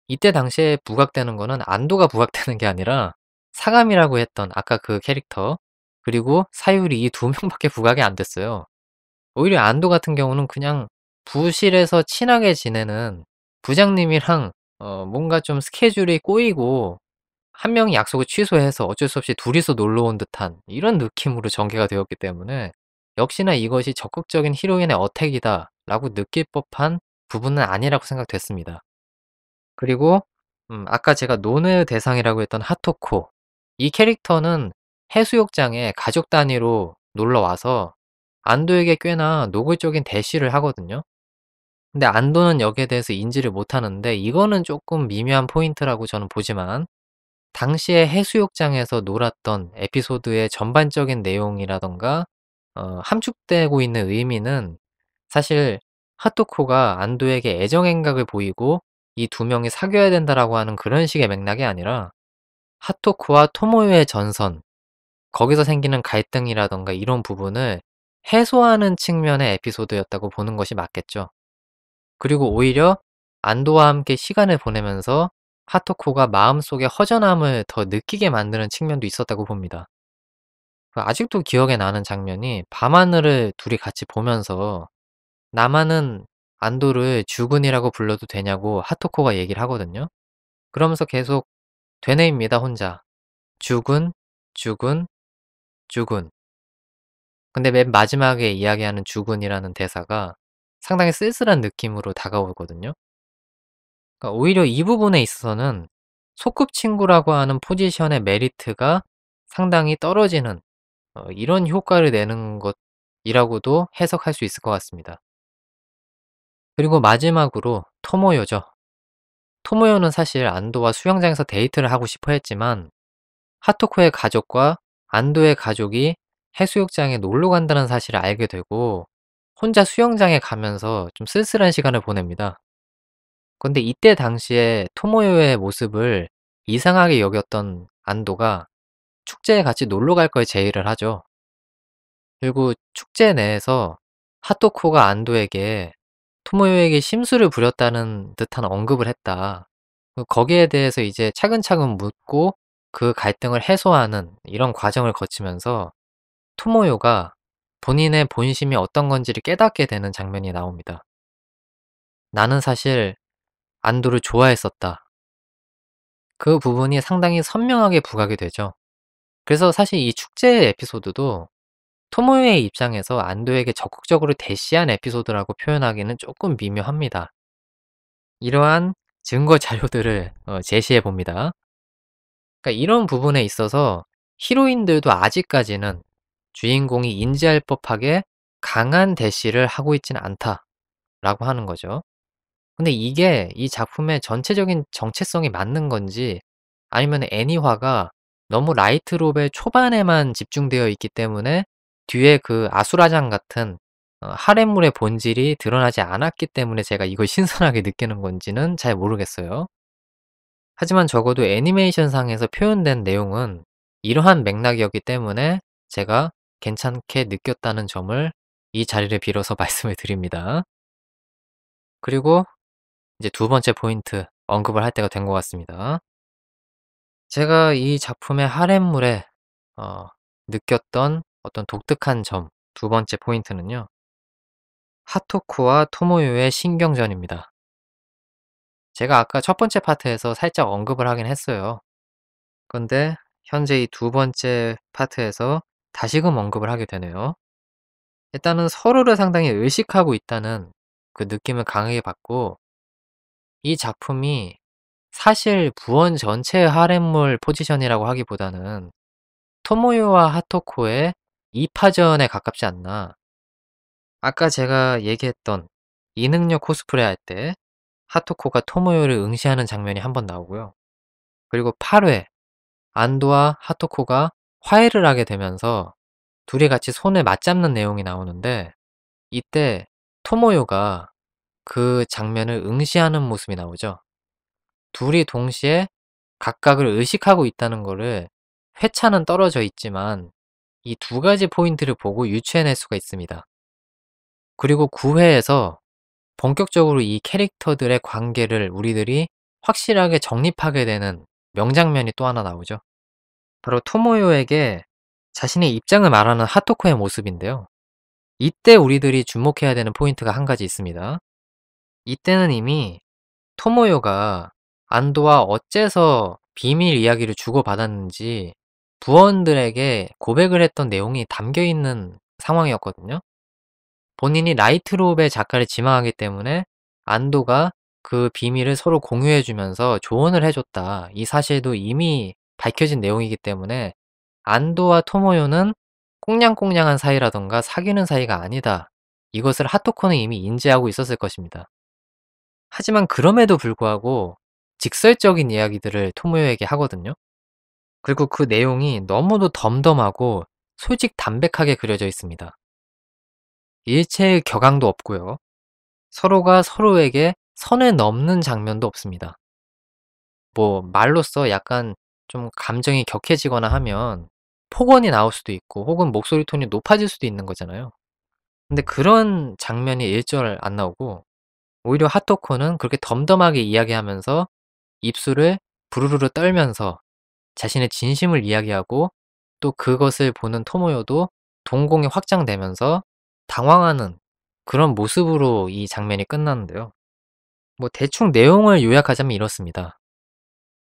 이때 당시에 부각되는 거는 안도가 부각되는 게 아니라 사감이라고 했던 아까 그 캐릭터 그리고 사유리 이 두 명밖에 부각이 안 됐어요. 오히려 안도 같은 경우는 그냥 부실에서 친하게 지내는 부장님이랑 뭔가 좀 스케줄이 꼬이고 한 명이 약속을 취소해서 어쩔 수 없이 둘이서 놀러 온 듯한 이런 느낌으로 전개가 되었기 때문에 역시나 이것이 적극적인 히로인의 어택이다라고 느낄 법한 부분은 아니라고 생각됐습니다. 그리고 아까 제가 논의 대상이라고 했던 하토코. 이 캐릭터는 해수욕장에 가족 단위로 놀러 와서 안도에게 꽤나 노골적인 대시를 하거든요. 근데 안도는 여기에 대해서 인지를 못하는데 이거는 조금 미묘한 포인트라고 저는 보지만 당시에 해수욕장에서 놀았던 에피소드의 전반적인 내용이라든가 함축되고 있는 의미는 사실 하토코가 안도에게 애정 행각을 보이고 이 두 명이 사귀어야 된다라고 하는 그런 식의 맥락이 아니라 하토코와 토모요의 전선, 거기서 생기는 갈등이라든가 이런 부분을 해소하는 측면의 에피소드였다고 보는 것이 맞겠죠. 그리고 오히려 안도와 함께 시간을 보내면서 하토코가 마음속에 허전함을 더 느끼게 만드는 측면도 있었다고 봅니다. 아직도 기억에 나는 장면이 밤하늘을 둘이 같이 보면서 나만은 안도를 주군이라고 불러도 되냐고 하토코가 얘기를 하거든요. 그러면서 계속 되뇌입니다, 혼자. 주군, 주군, 주군. 근데 맨 마지막에 이야기하는 주군이라는 대사가 상당히 쓸쓸한 느낌으로 다가오거든요. 그러니까 오히려 이 부분에 있어서는 소꿉친구라고 하는 포지션의 메리트가 상당히 떨어지는 이런 효과를 내는 것이라고도 해석할 수 있을 것 같습니다. 그리고 마지막으로 토모요죠. 토모요는 사실 안도와 수영장에서 데이트를 하고 싶어 했지만 하토코의 가족과 안도의 가족이 해수욕장에 놀러 간다는 사실을 알게 되고 혼자 수영장에 가면서 좀 쓸쓸한 시간을 보냅니다. 근데 이때 당시에 토모요의 모습을 이상하게 여겼던 안도가 축제에 같이 놀러 갈 걸 제의를 하죠. 그리고 축제 내에서 하토코가 안도에게 토모요에게 심술을 부렸다는 듯한 언급을 했다. 거기에 대해서 이제 차근차근 묻고 그 갈등을 해소하는 이런 과정을 거치면서 토모요가 본인의 본심이 어떤 건지를 깨닫게 되는 장면이 나옵니다. 나는 사실 안도를 좋아했었다. 그 부분이 상당히 선명하게 부각이 되죠. 그래서 사실 이 축제 에피소드도 토모요의 입장에서 안도에게 적극적으로 대시한 에피소드라고 표현하기는 조금 미묘합니다. 이러한 증거 자료들을 제시해 봅니다. 그러니까 이런 부분에 있어서 히로인들도 아직까지는 주인공이 인지할 법하게 강한 대시를 하고 있지는 않다라고 하는 거죠. 근데 이게 이 작품의 전체적인 정체성이 맞는 건지 아니면 애니화가 너무 라이트 노벨 초반에만 집중되어 있기 때문에 뒤에 그 아수라장 같은 하렘물의 본질이 드러나지 않았기 때문에 제가 이걸 신선하게 느끼는 건지는 잘 모르겠어요. 하지만 적어도 애니메이션상에서 표현된 내용은 이러한 맥락이었기 때문에 제가 괜찮게 느꼈다는 점을 이 자리를 빌어서 말씀을 드립니다. 그리고 이제 두 번째 포인트 언급을 할 때가 된 것 같습니다. 제가 이 작품의 할렘물에 어 느꼈던 어떤 독특한 점 두 번째 포인트는요. 하토코와 토모요의 신경전입니다. 제가 아까 첫 번째 파트에서 살짝 언급을 하긴 했어요. 근데 현재 이 두 번째 파트에서 다시금 언급을 하게 되네요. 일단은 서로를 상당히 의식하고 있다는 그 느낌을 강하게 받고 이 작품이 사실 부원 전체의 하렘물 포지션이라고 하기보다는 토모요와 하토코의 2파전에 가깝지 않나. 아까 제가 얘기했던 이능력 코스프레 할 때 하토코가 토모요를 응시하는 장면이 한번 나오고요. 그리고 8회 안도와 하토코가 화해를 하게 되면서 둘이 같이 손을 맞잡는 내용이 나오는데 이때 토모요가 그 장면을 응시하는 모습이 나오죠. 둘이 동시에 각각을 의식하고 있다는 거를 회차는 떨어져 있지만 이 두 가지 포인트를 보고 유추해낼 수가 있습니다. 그리고 9회에서 본격적으로 이 캐릭터들의 관계를 우리들이 확실하게 정립하게 되는 명장면이 또 하나 나오죠. 바로 토모요에게 자신의 입장을 말하는 하토코의 모습인데요. 이때 우리들이 주목해야 되는 포인트가 한 가지 있습니다. 이때는 이미 토모요가 안도와 어째서 비밀 이야기를 주고받았는지 부원들에게 고백을 했던 내용이 담겨 있는 상황이었거든요. 본인이 라이트롭의 작가를 지망하기 때문에 안도가 그 비밀을 서로 공유해 주면서 조언을 해 줬다. 이 사실도 이미 밝혀진 내용이기 때문에 안도와 토모요는 꽁냥꽁냥한 사이라던가 사귀는 사이가 아니다. 이것을 하토코는 이미 인지하고 있었을 것입니다. 하지만 그럼에도 불구하고 직설적인 이야기들을 토모요에게 하거든요. 그리고 그 내용이 너무도 덤덤하고 솔직담백하게 그려져 있습니다. 일체의 격앙도 없고요. 서로가 서로에게 선을 넘는 장면도 없습니다. 뭐 말로써 약간 좀 감정이 격해지거나 하면 폭언이 나올 수도 있고 혹은 목소리 톤이 높아질 수도 있는 거잖아요. 근데 그런 장면이 일절 안 나오고 오히려 하토코는 그렇게 덤덤하게 이야기하면서 입술을 부르르르 떨면서 자신의 진심을 이야기하고 또 그것을 보는 토모요도 동공이 확장되면서 당황하는 그런 모습으로 이 장면이 끝나는데요. 뭐 대충 내용을 요약하자면 이렇습니다.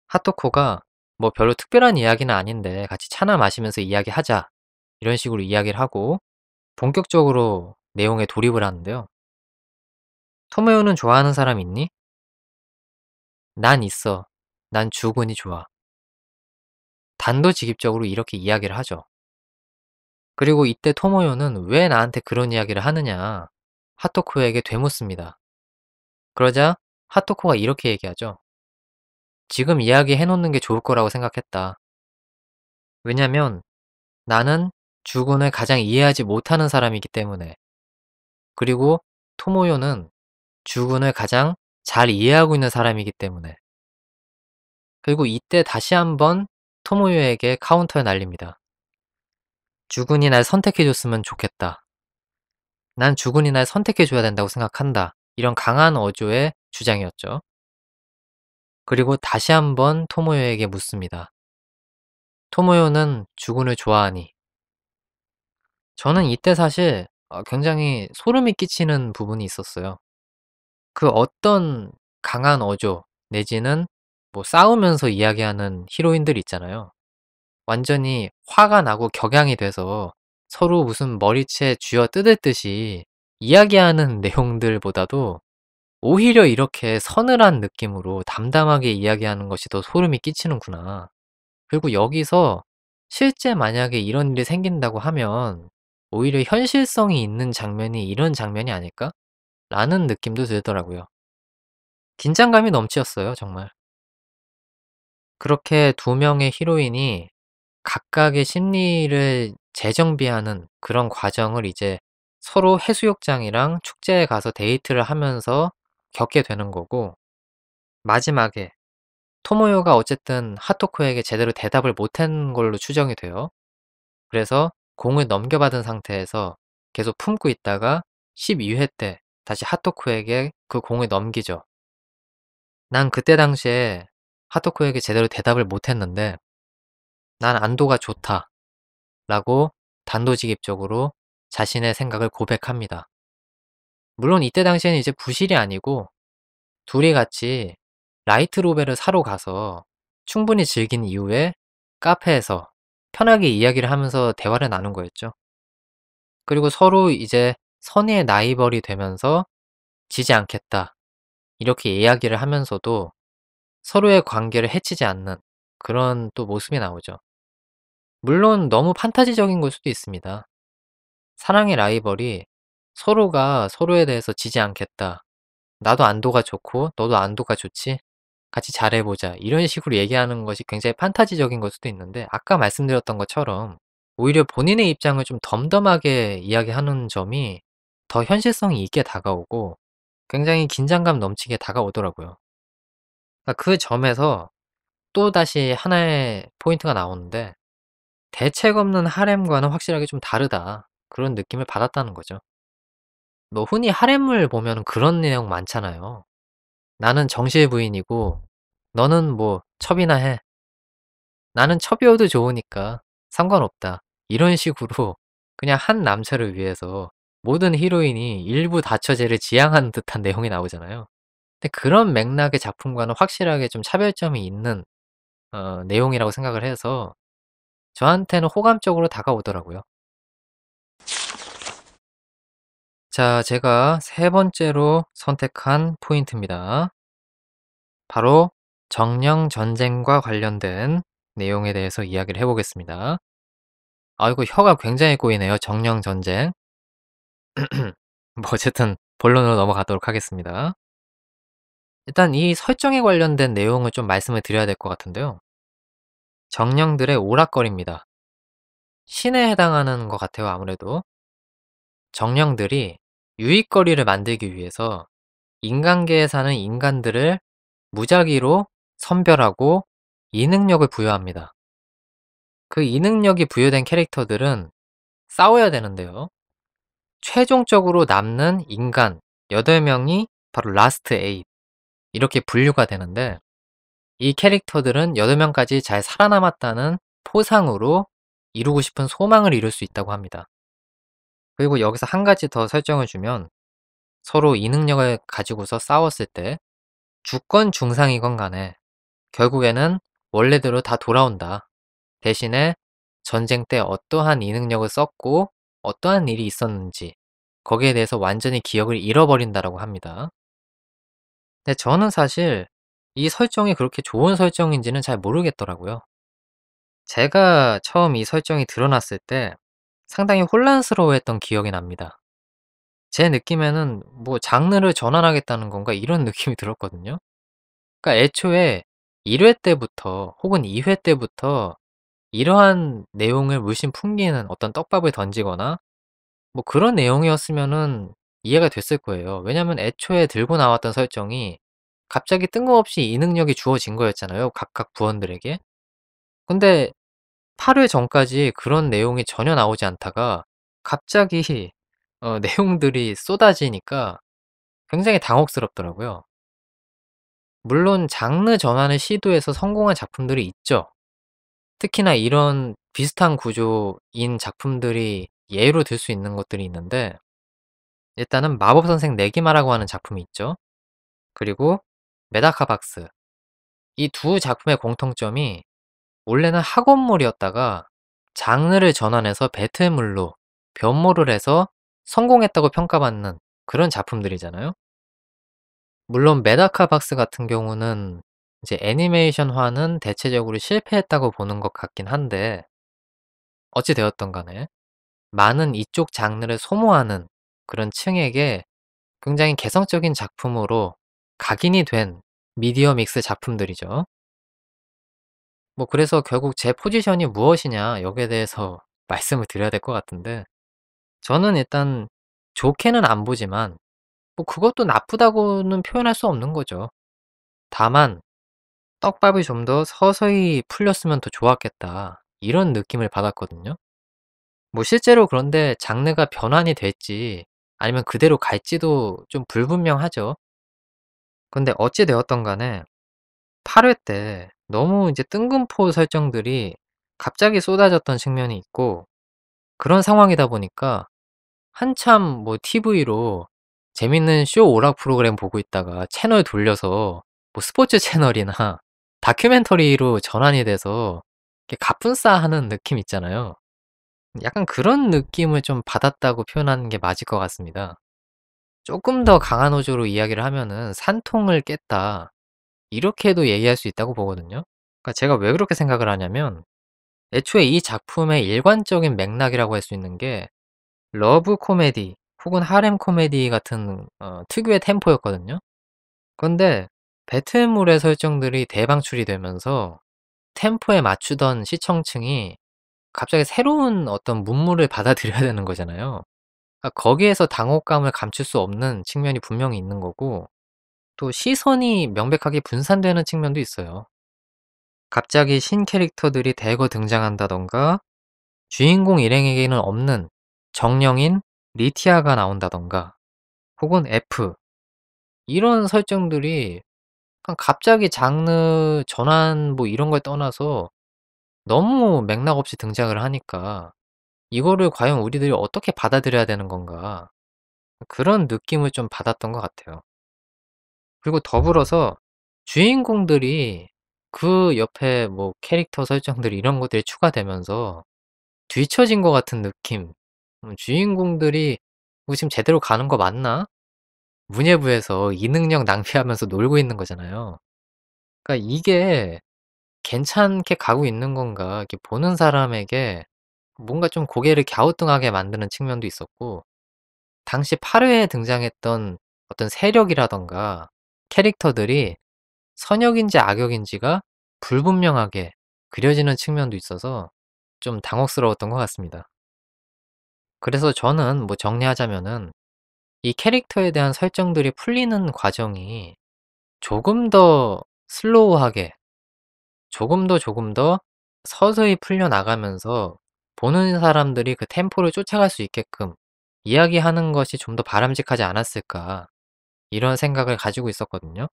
하토코가 뭐 별로 특별한 이야기는 아닌데 같이 차나 마시면서 이야기하자. 이런 식으로 이야기를 하고 본격적으로 내용에 돌입을 하는데요. 토모요는 좋아하는 사람 있니? 난 있어. 난 주군이 좋아. 단도직입적으로 이렇게 이야기를 하죠. 그리고 이때 토모요는 왜 나한테 그런 이야기를 하느냐 하토코에게 되묻습니다. 그러자 하토코가 이렇게 얘기하죠. 지금 이야기해 놓는 게 좋을 거라고 생각했다. 왜냐면 나는 주군을 가장 이해하지 못하는 사람이기 때문에. 그리고 토모요는 주군을 가장 잘 이해하고 있는 사람이기 때문에. 그리고 이때 다시 한번 토모요에게 카운터에 날립니다. 주군이 날 선택해줬으면 좋겠다. 난 주군이 날 선택해줘야 된다고 생각한다. 이런 강한 어조의 주장이었죠. 그리고 다시 한번 토모요에게 묻습니다. 토모요는 주군을 좋아하니? 저는 이때 사실 굉장히 소름이 끼치는 부분이 있었어요. 그 어떤 강한 어조 내지는 뭐 싸우면서 이야기하는 히로인들 있잖아요. 완전히 화가 나고 격양이 돼서 서로 무슨 머리채 쥐어뜯을 듯이 이야기하는 내용들보다도 오히려 이렇게 서늘한 느낌으로 담담하게 이야기하는 것이 더 소름이 끼치는구나. 그리고 여기서 실제 만약에 이런 일이 생긴다고 하면 오히려 현실성이 있는 장면이 이런 장면이 아닐까? 라는 느낌도 들더라고요. 긴장감이 넘치었어요, 정말. 그렇게 두 명의 히로인이 각각의 심리를 재정비하는 그런 과정을 이제 서로 해수욕장이랑 축제에 가서 데이트를 하면서 겪게 되는 거고, 마지막에 토모요가 어쨌든 하토코에게 제대로 대답을 못한 걸로 추정이 돼요. 그래서 공을 넘겨받은 상태에서 계속 품고 있다가 12회 때 다시 하토코에게 그 공을 넘기죠. 난 그때 당시에 하토코에게 제대로 대답을 못했는데 난 안도가 좋다 라고 단도직입적으로 자신의 생각을 고백합니다. 물론 이때 당시에는 이제 부실이 아니고 둘이 같이 라이트 로베를 사러 가서 충분히 즐긴 이후에 카페에서 편하게 이야기를 하면서 대화를 나눈 거였죠. 그리고 서로 이제 선의의 라이벌이 되면서 지지 않겠다 이렇게 이야기를 하면서도 서로의 관계를 해치지 않는 그런 또 모습이 나오죠. 물론 너무 판타지적인 걸 수도 있습니다. 사랑의 라이벌이 서로가 서로에 대해서 지지 않겠다. 나도 안도가 좋고 너도 안도가 좋지? 같이 잘해보자. 이런 식으로 얘기하는 것이 굉장히 판타지적인 걸 수도 있는데 아까 말씀드렸던 것처럼 오히려 본인의 입장을 좀 덤덤하게 이야기하는 점이 더 현실성이 있게 다가오고 굉장히 긴장감 넘치게 다가오더라고요. 그러니까 그 점에서 또다시 하나의 포인트가 나오는데 '대책 없는 하렘과는 확실하게 좀 다르다.' 그런 느낌을 받았다는 거죠. 뭐 흔히 하렘물 보면은 그런 내용 많잖아요. "나는 정실 부인이고 너는 뭐 첩이나 해. 나는 첩이어도 좋으니까 상관없다." 이런 식으로 그냥 한 남자를 위해서 모든 히로인이 일부 다처제를 지향하는 듯한 내용이 나오잖아요. 근데 그런 맥락의 작품과는 확실하게 좀 차별점이 있는 내용이라고 생각을 해서 저한테는 호감적으로 다가오더라고요. 자, 제가 세 번째로 선택한 포인트입니다. 바로 정령 전쟁과 관련된 내용에 대해서 이야기를 해 보겠습니다. 아이고, 혀가 굉장히 꼬이네요. 정령 전쟁. 뭐 어쨌든 본론으로 넘어가도록 하겠습니다. 일단 이 설정에 관련된 내용을 좀 말씀을 드려야 될 것 같은데요. 정령들의 오락거리입니다. 신에 해당하는 것 같아요, 아무래도. 정령들이 유익거리를 만들기 위해서 인간계에 사는 인간들을 무작위로 선별하고 이 능력을 부여합니다. 그 이 능력이 부여된 캐릭터들은 싸워야 되는데요. 최종적으로 남는 인간 8명이 바로 라스트 8 이렇게 분류가 되는데 이 캐릭터들은 8명까지 잘 살아남았다는 포상으로 이루고 싶은 소망을 이룰 수 있다고 합니다. 그리고 여기서 한 가지 더 설정을 주면 서로 이 능력을 가지고서 싸웠을 때 죽건 중상이건 간에 결국에는 원래대로 다 돌아온다. 대신에 전쟁 때 어떠한 이 능력을 썼고 어떠한 일이 있었는지 거기에 대해서 완전히 기억을 잃어버린다라고 합니다. 근데 저는 사실 이 설정이 그렇게 좋은 설정인지는 잘 모르겠더라고요. 제가 처음 이 설정이 드러났을 때 상당히 혼란스러워했던 기억이 납니다. 제 느낌에는 뭐 '장르를 전환하겠다는 건가?' 이런 느낌이 들었거든요. 그러니까 애초에 1회 때부터 혹은 2회 때부터 이러한 내용을 물씬 풍기는 어떤 떡밥을 던지거나 뭐 그런 내용이었으면은 이해가 됐을 거예요. 왜냐면 애초에 들고 나왔던 설정이 갑자기 뜬금없이 이 능력이 주어진 거였잖아요, 각각 부원들에게. 근데 8회 전까지 그런 내용이 전혀 나오지 않다가 갑자기 내용들이 쏟아지니까 굉장히 당혹스럽더라고요. 물론 장르 전환을 시도해서 성공한 작품들이 있죠. 특히나 이런 비슷한 구조인 작품들이 예로 들 수 있는 것들이 있는데 일단은 마법선생 네기마라고 하는 작품이 있죠. 그리고 메다카 박스. 이 두 작품의 공통점이 원래는 학원물이었다가 장르를 전환해서 배틀물로 변모를 해서 성공했다고 평가받는 그런 작품들이잖아요. 물론 메다카 박스 같은 경우는 이제 애니메이션화는 대체적으로 실패했다고 보는 것 같긴 한데 어찌 되었든 간에 많은 이쪽 장르를 소모하는 그런 층에게 굉장히 개성적인 작품으로 각인이 된 미디어 믹스 작품들이죠. 뭐 그래서 결국 제 포지션이 무엇이냐 여기에 대해서 말씀을 드려야 될 것 같은데 저는 일단 좋게는 안 보지만 뭐 그것도 나쁘다고는 표현할 수 없는 거죠. 다만 '떡밥이 좀 더 서서히 풀렸으면 더 좋았겠다.' 이런 느낌을 받았거든요. 뭐 실제로 그런데 장르가 변환이 될지 아니면 그대로 갈지도 좀 불분명하죠. 근데 어찌 되었든 간에 8회 때 너무 이제 뜬금포 설정들이 갑자기 쏟아졌던 측면이 있고 그런 상황이다 보니까 한참 뭐 TV로 재밌는 쇼 오락 프로그램 보고 있다가 채널 돌려서 뭐 스포츠 채널이나 다큐멘터리로 전환이 돼서 이렇게 갑분싸하는 느낌 있잖아요. 약간 그런 느낌을 좀 받았다고 표현하는 게 맞을 것 같습니다. 조금 더 강한 어조로 이야기를 하면은 '산통을 깼다.' 이렇게도 얘기할 수 있다고 보거든요. 그러니까 제가 왜 그렇게 생각을 하냐면 애초에 이 작품의 일관적인 맥락이라고 할 수 있는 게 러브 코미디 혹은 하렘 코미디 같은 특유의 템포였거든요. 그런데 배트물의 설정들이 대방출이 되면서 템포에 맞추던 시청층이 갑자기 새로운 어떤 문물을 받아들여야 되는 거잖아요. 거기에서 당혹감을 감출 수 없는 측면이 분명히 있는 거고 또 시선이 명백하게 분산되는 측면도 있어요. 갑자기 신캐릭터들이 대거 등장한다든가 주인공 일행에게는 없는 정령인 리티아가 나온다든가 혹은 F 이런 설정들이 그냥 갑자기 장르 전환 뭐 이런 걸 떠나서 너무 맥락 없이 등장을 하니까 '이거를 과연 우리들이 어떻게 받아들여야 되는 건가.' 그런 느낌을 좀 받았던 것 같아요. 그리고 더불어서 주인공들이 그 옆에 뭐 캐릭터 설정들 이런 것들이 추가되면서 뒤처진 것 같은 느낌. 주인공들이 '이거 지금 제대로 가는 거 맞나?' 문예부에서 이 능력 낭비하면서 놀고 있는 거잖아요. 그러니까 이게 '괜찮게 가고 있는 건가?' 이렇게 보는 사람에게 뭔가 좀 고개를 갸우뚱하게 만드는 측면도 있었고 당시 8 회에 등장했던 어떤 세력이라든가 캐릭터들이 선역인지 악역인지가 불분명하게 그려지는 측면도 있어서 좀 당혹스러웠던 것 같습니다. 그래서 저는 뭐 정리하자면은 이 캐릭터에 대한 설정들이 풀리는 과정이 조금 더 슬로우하게 조금 더 서서히 풀려나가면서 보는 사람들이 그 템포를 쫓아갈 수 있게끔 이야기하는 것이 좀 더 바람직하지 않았을까 이런 생각을 가지고 있었거든요.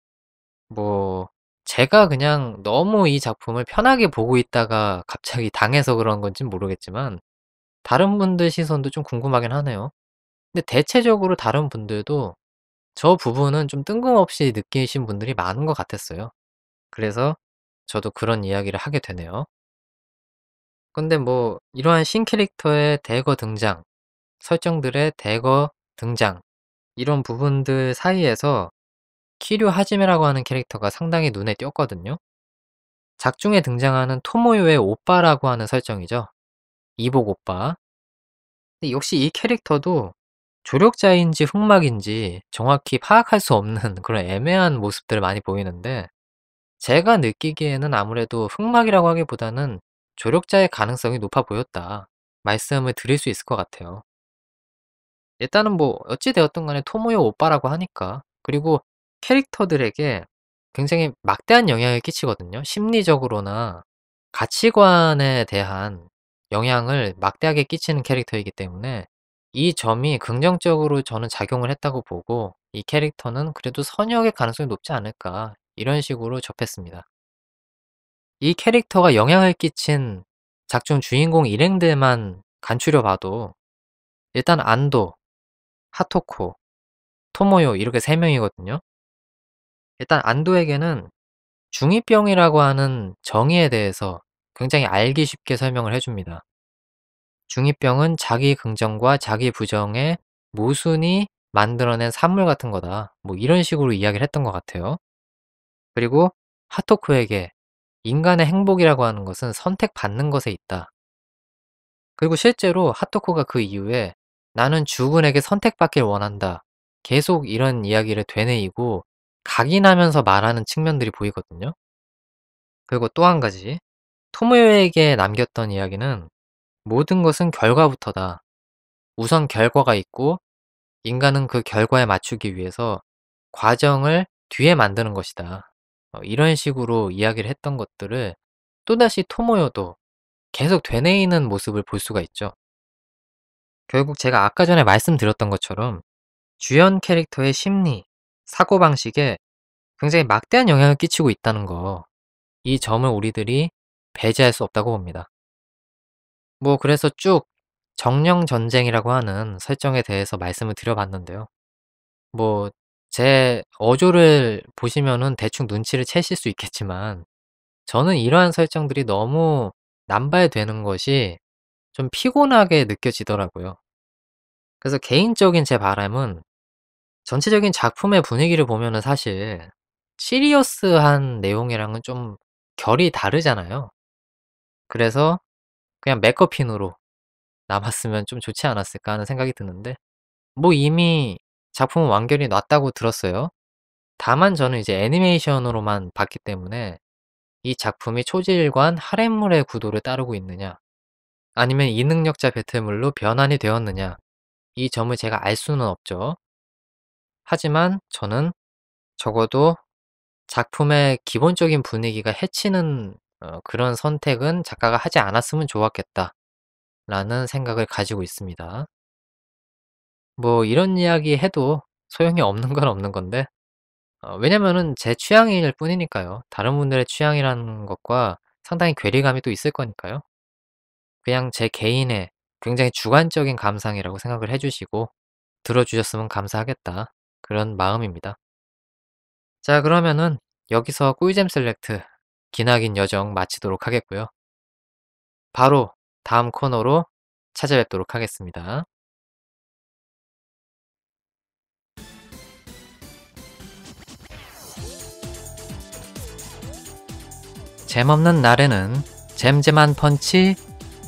뭐 제가 그냥 너무 이 작품을 편하게 보고 있다가 갑자기 당해서 그런 건진 모르겠지만 다른 분들 시선도 좀 궁금하긴 하네요. 근데 대체적으로 다른 분들도 저 부분은 좀 뜬금없이 느끼신 분들이 많은 것 같았어요. 그래서 저도 그런 이야기를 하게 되네요. 근데 뭐 이러한 신캐릭터의 대거 등장, 설정들의 대거 등장 이런 부분들 사이에서 키류 하지메라고 하는 캐릭터가 상당히 눈에 띄었거든요. 작중에 등장하는 토모요의 오빠라고 하는 설정이죠. 이복 오빠. 근데 역시 이 캐릭터도 조력자인지 흑막인지 정확히 파악할 수 없는 그런 애매한 모습들을 많이 보이는데 제가 느끼기에는 아무래도 흑막이라고 하기보다는 조력자의 가능성이 높아 보였다. 말씀을 드릴 수 있을 것 같아요. 일단은 뭐 어찌 되었든 간에 토모요 오빠라고 하니까 그리고 캐릭터들에게 굉장히 막대한 영향을 끼치거든요. 심리적으로나 가치관에 대한 영향을 막대하게 끼치는 캐릭터이기 때문에 이 점이 긍정적으로 저는 작용을 했다고 보고 '이 캐릭터는 그래도 선역의 가능성이 높지 않을까.' 이런 식으로 접했습니다. 이 캐릭터가 영향을 끼친 작중 주인공 일행들만 간추려 봐도 일단 안도, 하토코, 토모요 이렇게 3 명이거든요. 일단 안도에게는 중2병이라고 하는 정의에 대해서 굉장히 알기 쉽게 설명을 해 줍니다. 중2병은 자기 긍정과 자기 부정의 모순이 만들어낸 산물 같은 거다. 뭐 이런 식으로 이야기를 했던 것 같아요. 그리고 하토코에게 인간의 행복이라고 하는 것은 선택받는 것에 있다. 그리고 실제로 하토코가 그 이후에 "나는 주군에게 선택받길 원한다." 계속 이런 이야기를 되뇌이고 각인하면서 말하는 측면들이 보이거든요. 그리고 또 한 가지 토모요에게 남겼던 이야기는 "모든 것은 결과부터다. 우선 결과가 있고 인간은 그 결과에 맞추기 위해서 과정을 뒤에 만드는 것이다." 이런 식으로 이야기를 했던 것들을 또다시 토모요도 계속 되뇌이는 모습을 볼 수가 있죠. 결국 제가 아까 전에 말씀드렸던 것처럼 주연 캐릭터의 심리, 사고방식에 굉장히 막대한 영향을 끼치고 있다는 거, 이 점을 우리들이 배제할 수 없다고 봅니다. 뭐 그래서 쭉 정령 전쟁이라고 하는 설정에 대해서 말씀을 드려 봤는데요. 뭐 제 어조를 보시면은 대충 눈치를 채실 수 있겠지만 저는 이러한 설정들이 너무 남발되는 것이 좀 피곤하게 느껴지더라고요. 그래서 개인적인 제 바람은 전체적인 작품의 분위기를 보면은 사실 시리어스한 내용이랑은 좀 결이 다르잖아요. 그래서 그냥 맥거핀으로 남았으면 좀 좋지 않았을까 하는 생각이 드는데 뭐 이미 작품은 완결이 났다고 들었어요. 다만 저는 이제 애니메이션으로만 봤기 때문에 이 작품이 초지일관 할렘물의 구도를 따르고 있느냐 아니면 이능력자 배틀물로 변환이 되었느냐 이 점을 제가 알 수는 없죠. 하지만 저는 적어도 작품의 기본적인 분위기가 해치는 그런 선택은 작가가 하지 않았으면 좋았겠다라는 생각을 가지고 있습니다. 뭐 이런 이야기 해도 소용이 없는 건 없는 건데 왜냐면은 제 취향일 뿐이니까요. 다른 분들의 취향이라는 것과 상당히 괴리감이 또 있을 거니까요. 그냥 제 개인의 굉장히 주관적인 감상이라고 생각을 해 주시고 들어 주셨으면 감사하겠다. 그런 마음입니다. 자 그러면은 여기서 꿀잼 셀렉트 기나긴 여정 마치도록 하겠고요. 바로 다음 코너로 찾아뵙도록 하겠습니다. 잼없는 날에는 잼잼한 펀치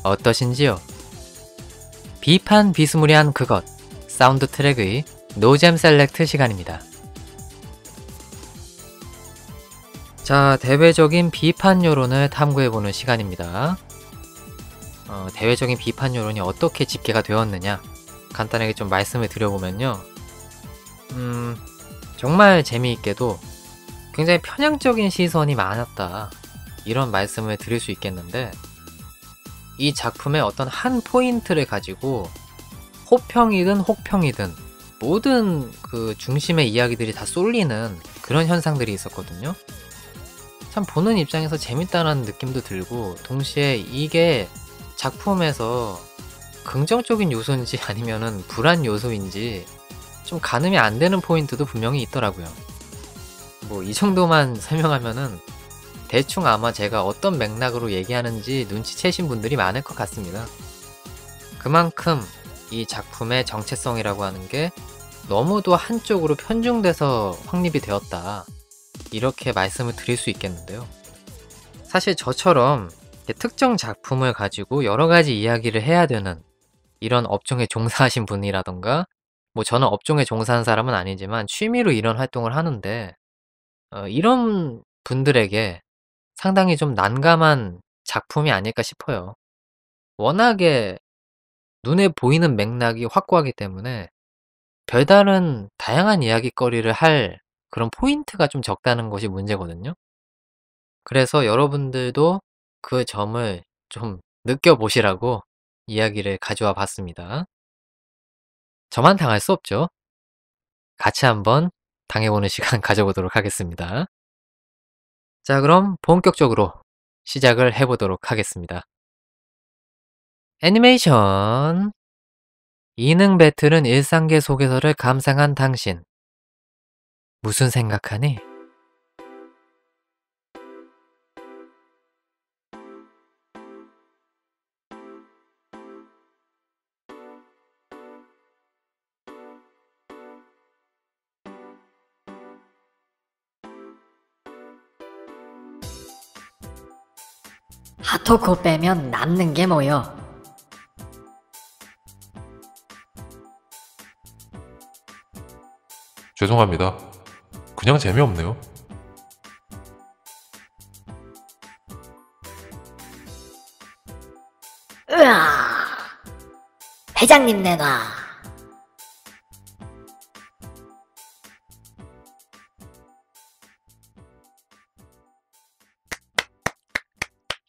어떠신지요? 비판 비스무리한 그것 사운드 트랙의 노잼 셀렉트 시간입니다. 자, 대외적인 비판 여론을 탐구해보는 시간입니다. 대외적인 비판 여론이 어떻게 집계가 되었느냐 간단하게 좀 말씀을 드려보면요. 정말 재미있게도 굉장히 편향적인 시선이 많았다. 이런 말씀을 드릴 수 있겠는데 이 작품의 어떤 한 포인트를 가지고 호평이든 혹평이든 모든 그 중심의 이야기들이 다 쏠리는 그런 현상들이 있었거든요. 참 보는 입장에서 재밌다는 느낌도 들고 동시에 이게 작품에서 긍정적인 요소인지 아니면은 불안 요소인지 좀 가늠이 안 되는 포인트도 분명히 있더라고요. 뭐 이 정도만 설명하면은 대충 아마 제가 어떤 맥락으로 얘기하는지 눈치채신 분들이 많을 것 같습니다. 그만큼 이 작품의 정체성이라고 하는 게 너무도 한쪽으로 편중돼서 확립이 되었다. 이렇게 말씀을 드릴 수 있겠는데요. 사실 저처럼 특정 작품을 가지고 여러 가지 이야기를 해야 되는 이런 업종에 종사하신 분이라던가 뭐 저는 업종에 종사하는 사람은 아니지만 취미로 이런 활동을 하는데 이런 분들에게 상당히 좀 난감한 작품이 아닐까 싶어요. 워낙에 눈에 보이는 맥락이 확고하기 때문에 별다른 다양한 이야깃거리를 할 그런 포인트가 좀 적다는 것이 문제거든요. 그래서 여러분들도 그 점을 좀 느껴보시라고 이야기를 가져와 봤습니다. 저만 당할 수 없죠. 같이 한번 당해보는 시간 가져보도록 하겠습니다. 자, 그럼 본격적으로 시작을 해보도록 하겠습니다. 애니메이션 이능 배틀은 일상계 속에서를 감상한 당신 무슨 생각하니? 하토코 빼면 남는 게 뭐여? 죄송합니다. 그냥 재미없네요. 으아! 회장님 내놔.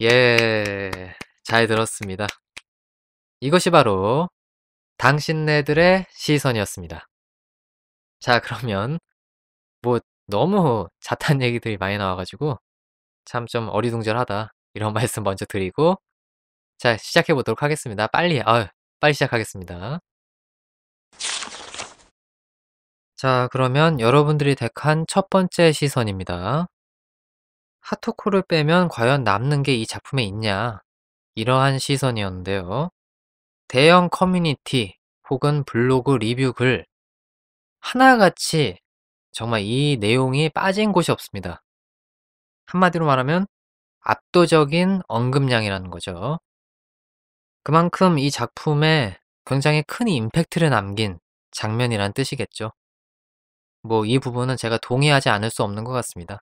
예, 잘 들었습니다. 이것이 바로 당신네들의 시선이었습니다. 자, 그러면 뭐 너무 자탄 얘기들이 많이 나와가지고 참 좀 어리둥절하다 이런 말씀 먼저 드리고 자, 시작해 보도록 하겠습니다. 빨리 시작하겠습니다. 자, 그러면 여러분들이 택한 첫 번째 시선입니다. 하토코를 빼면 과연 남는 게 이 작품에 있냐? 이러한 시선이었는데요. 대형 커뮤니티 혹은 블로그 리뷰 글 하나같이 정말 이 내용이 빠진 곳이 없습니다. 한마디로 말하면 압도적인 언급량이라는 거죠. 그만큼 이 작품에 굉장히 큰 임팩트를 남긴 장면이란 뜻이겠죠. 뭐 이 부분은 제가 동의하지 않을 수 없는 것 같습니다.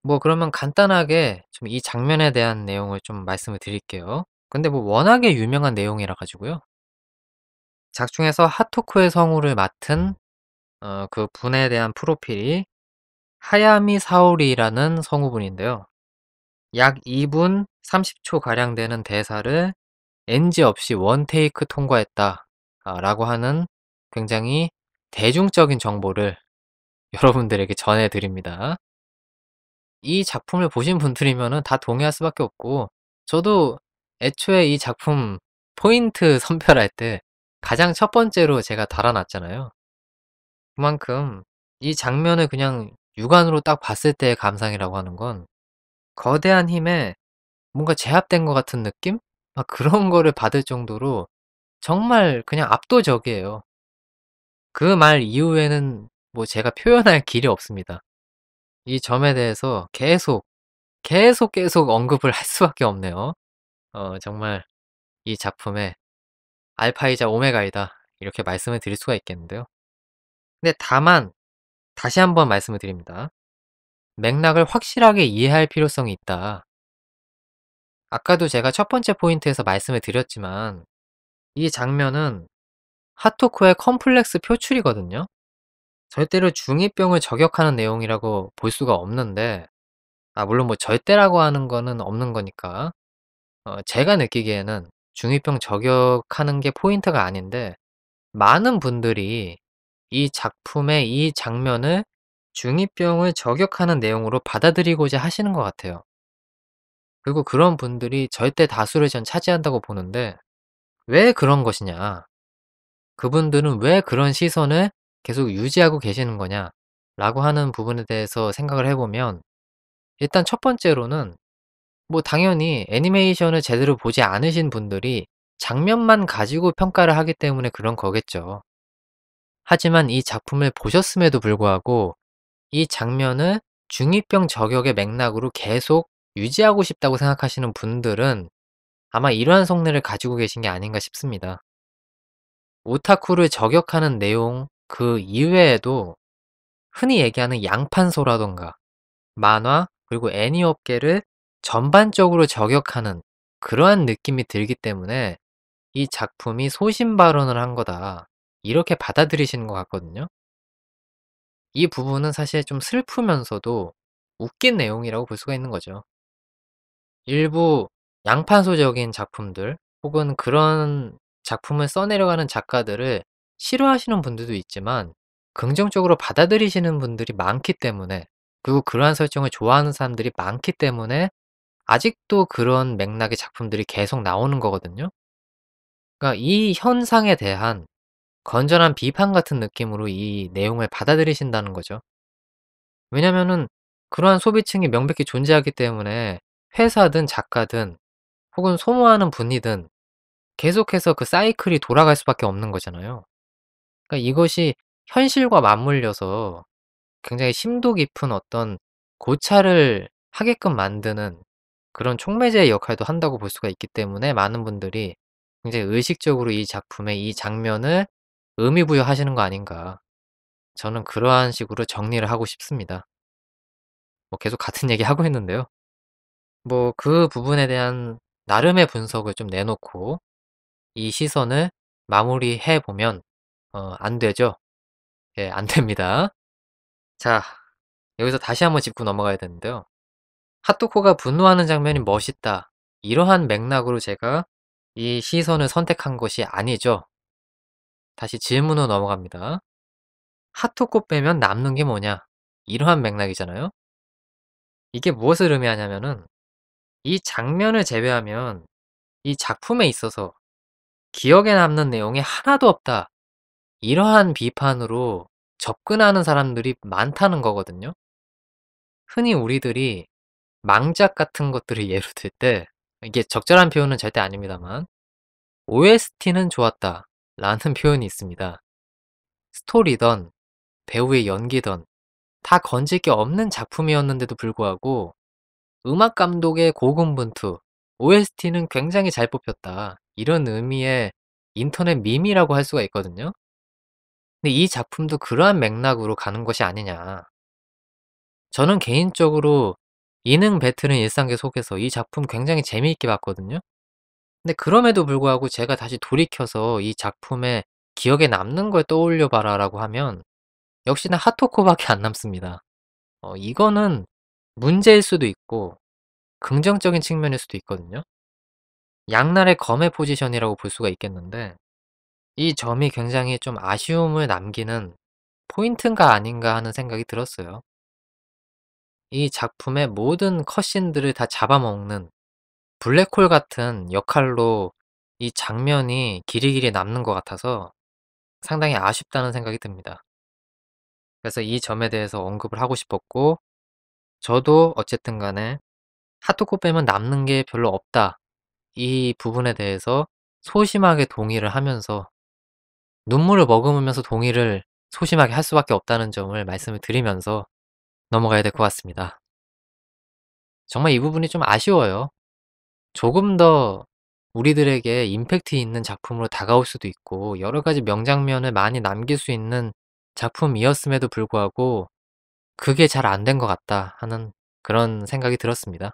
뭐 그러면 간단하게 좀 이 장면에 대한 내용을 좀 말씀을 드릴게요. 근데 뭐 워낙에 유명한 내용이라 가지고요. 작중에서 하토쿠의 성우를 맡은 그 분에 대한 프로필이 하야미 사오리라는 성우분인데요. 약 2분 30초 가량 되는 대사를 NG 없이 원 테이크 통과했다. 라고 하는 굉장히 대중적인 정보를 여러분들에게 전해드립니다. 이 작품을 보신 분들이면은 다 동의할 수밖에 없고, 저도 애초에 이 작품 포인트 선별할 때 가장 첫 번째로 제가 달아놨잖아요. 그만큼 이 장면을 그냥 육안으로 딱 봤을 때의 감상이라고 하는 건 거대한 힘에 뭔가 제압된 것 같은 느낌? 막 그런 거를 받을 정도로 정말 그냥 압도적이에요. 그 말 이후에는 뭐 제가 표현할 길이 없습니다. 이 점에 대해서 계속 언급을 할 수밖에 없네요. 정말 이 작품의 알파이자 오메가이다. 이렇게 말씀을 드릴 수가 있겠는데요. 근데 다만 다시 한번 말씀을 드립니다. 맥락을 확실하게 이해할 필요성이 있다. 아까도 제가 첫 번째 포인트에서 말씀을 드렸지만 이 장면은 하토코의 컴플렉스 표출이거든요. 절대로 중2병을 저격하는 내용이라고 볼 수가 없는데, 물론 뭐 절대라고 하는 거는 없는 거니까 제가 느끼기에는 중2병 저격하는 게 포인트가 아닌데, 많은 분들이 이 작품의 이 장면을 중2병을 저격하는 내용으로 받아들이고자 하시는 것 같아요. 그리고 그런 분들이 절대 다수를 전 차지한다고 보는데, 왜 그런 것이냐? 그분들은 왜 그런 시선을 계속 유지하고 계시는 거냐? 라고 하는 부분에 대해서 생각을 해보면, 일단 첫 번째로는 뭐 당연히 애니메이션을 제대로 보지 않으신 분들이 장면만 가지고 평가를 하기 때문에 그런 거겠죠. 하지만 이 작품을 보셨음에도 불구하고 이 장면을 중2병 저격의 맥락으로 계속 유지하고 싶다고 생각하시는 분들은 아마 이러한 속내를 가지고 계신 게 아닌가 싶습니다. 오타쿠를 저격하는 내용 그 이외에도 흔히 얘기하는 양판소라던가 만화 그리고 애니 업계를 전반적으로 저격하는 그러한 느낌이 들기 때문에 이 작품이 소신발언을 한 거다. 이렇게 받아들이시는 것 같거든요. 이 부분은 사실 좀 슬프면서도 웃긴 내용이라고 볼 수가 있는 거죠. 일부 양판소적인 작품들 혹은 그런 작품을 써내려가는 작가들을 싫어하시는 분들도 있지만 긍정적으로 받아들이시는 분들이 많기 때문에, 그리고 그러한 설정을 좋아하는 사람들이 많기 때문에 아직도 그런 맥락의 작품들이 계속 나오는 거거든요. 그러니까 이 현상에 대한 건전한 비판 같은 느낌으로 이 내용을 받아들이신다는 거죠. 왜냐면은 그러한 소비층이 명백히 존재하기 때문에 회사든 작가든 혹은 소모하는 분이든 계속해서 그 사이클이 돌아갈 수밖에 없는 거잖아요. 그러니까 이것이 현실과 맞물려서 굉장히 심도 깊은 어떤 고찰을 하게끔 만드는 그런 촉매제의 역할도 한다고 볼 수가 있기 때문에 많은 분들이 굉장히 의식적으로 이 작품의 이 장면을 의미 부여하시는 거 아닌가. 저는 그러한 식으로 정리를 하고 싶습니다. 뭐 계속 같은 얘기 하고 있는데요. 뭐 그 부분에 대한 나름의 분석을 좀 내놓고 이 시선을 마무리해 보면 안 되죠. 예, 안 됩니다. 자, 여기서 다시 한번 짚고 넘어가야 되는데요. 하토코가 분노하는 장면이 멋있다. 이러한 맥락으로 제가 이 시선을 선택한 것이 아니죠. 다시 질문으로 넘어갑니다. 하토코 빼면 남는 게 뭐냐? 이러한 맥락이잖아요. 이게 무엇을 의미하냐면은 이 장면을 제외하면 이 작품에 있어서 기억에 남는 내용이 하나도 없다. 이러한 비판으로 접근하는 사람들이 많다는 거거든요. 흔히 우리들이 망작 같은 것들을 예로 들 때, 이게 적절한 표현은 절대 아닙니다만 OST는 좋았다 라는 표현이 있습니다. 스토리던 배우의 연기든 다 건질 게 없는 작품이었는데도 불구하고 음악 감독의 고군분투, OST는 굉장히 잘 뽑혔다. 이런 의미의 인터넷 밈이라고 할 수가 있거든요. 근데 이 작품도 그러한 맥락으로 가는 것이 아니냐. 저는 개인적으로 이능 배틀은 일상계 속에서 이 작품 굉장히 재미있게 봤거든요. 근데 그럼에도 불구하고 제가 다시 돌이켜서 이 작품의 기억에 남는 걸 떠올려 봐라라고 하면 역시나 하토코밖에 안 남습니다. 이거는 문제일 수도 있고 긍정적인 측면일 수도 있거든요. 양날의 검의 포지션이라고 볼 수가 있겠는데 이 점이 굉장히 좀 아쉬움을 남기는 포인트인가 아닌가 하는 생각이 들었어요. 이 작품의 모든 컷신들을 다 잡아먹는 블랙홀 같은 역할로 이 장면이 길이길이 남는 것 같아서 상당히 아쉽다는 생각이 듭니다. 그래서 이 점에 대해서 언급을 하고 싶었고 저도 어쨌든 간에 하트코 빼면 남는 게 별로 없다. 이 부분에 대해서 소심하게 동의를 하면서 눈물을 머금으면서 동의를 소심하게 할 수밖에 없다는 점을 말씀을 드리면서 넘어가야 될 것 같습니다. 정말 이 부분이 좀 아쉬워요. 조금 더 우리들에게 임팩트 있는 작품으로 다가올 수도 있고 여러 가지 명장면을 많이 남길 수 있는 작품이었음에도 불구하고 그게 잘 안 된 것 같다 하는 그런 생각이 들었습니다.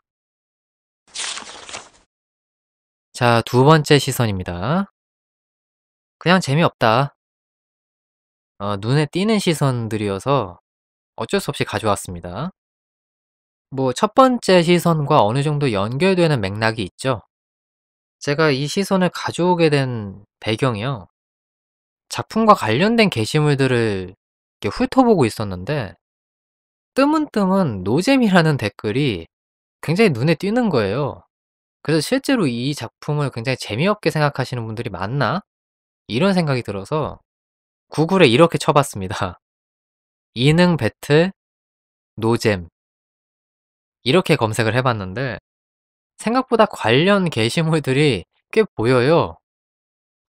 자, 두 번째 시선입니다. 그냥 재미없다. 눈에 띄는 시선들이어서 어쩔 수 없이 가져왔습니다. 뭐 첫 번째 시선과 어느 정도 연결되는 맥락이 있죠. 제가 이 시선을 가져오게 된 배경이요. 작품과 관련된 게시물들을 이렇게 훑어보고 있었는데 뜨문뜨문 노잼이라는 댓글이 굉장히 눈에 띄는 거예요. 그래서 실제로 이 작품을 굉장히 재미없게 생각하시는 분들이 많나? 이런 생각이 들어서 구글에 이렇게 쳐봤습니다. 이능 배틀 노잼 이렇게 검색을 해봤는데 생각보다 관련 게시물들이 꽤 보여요.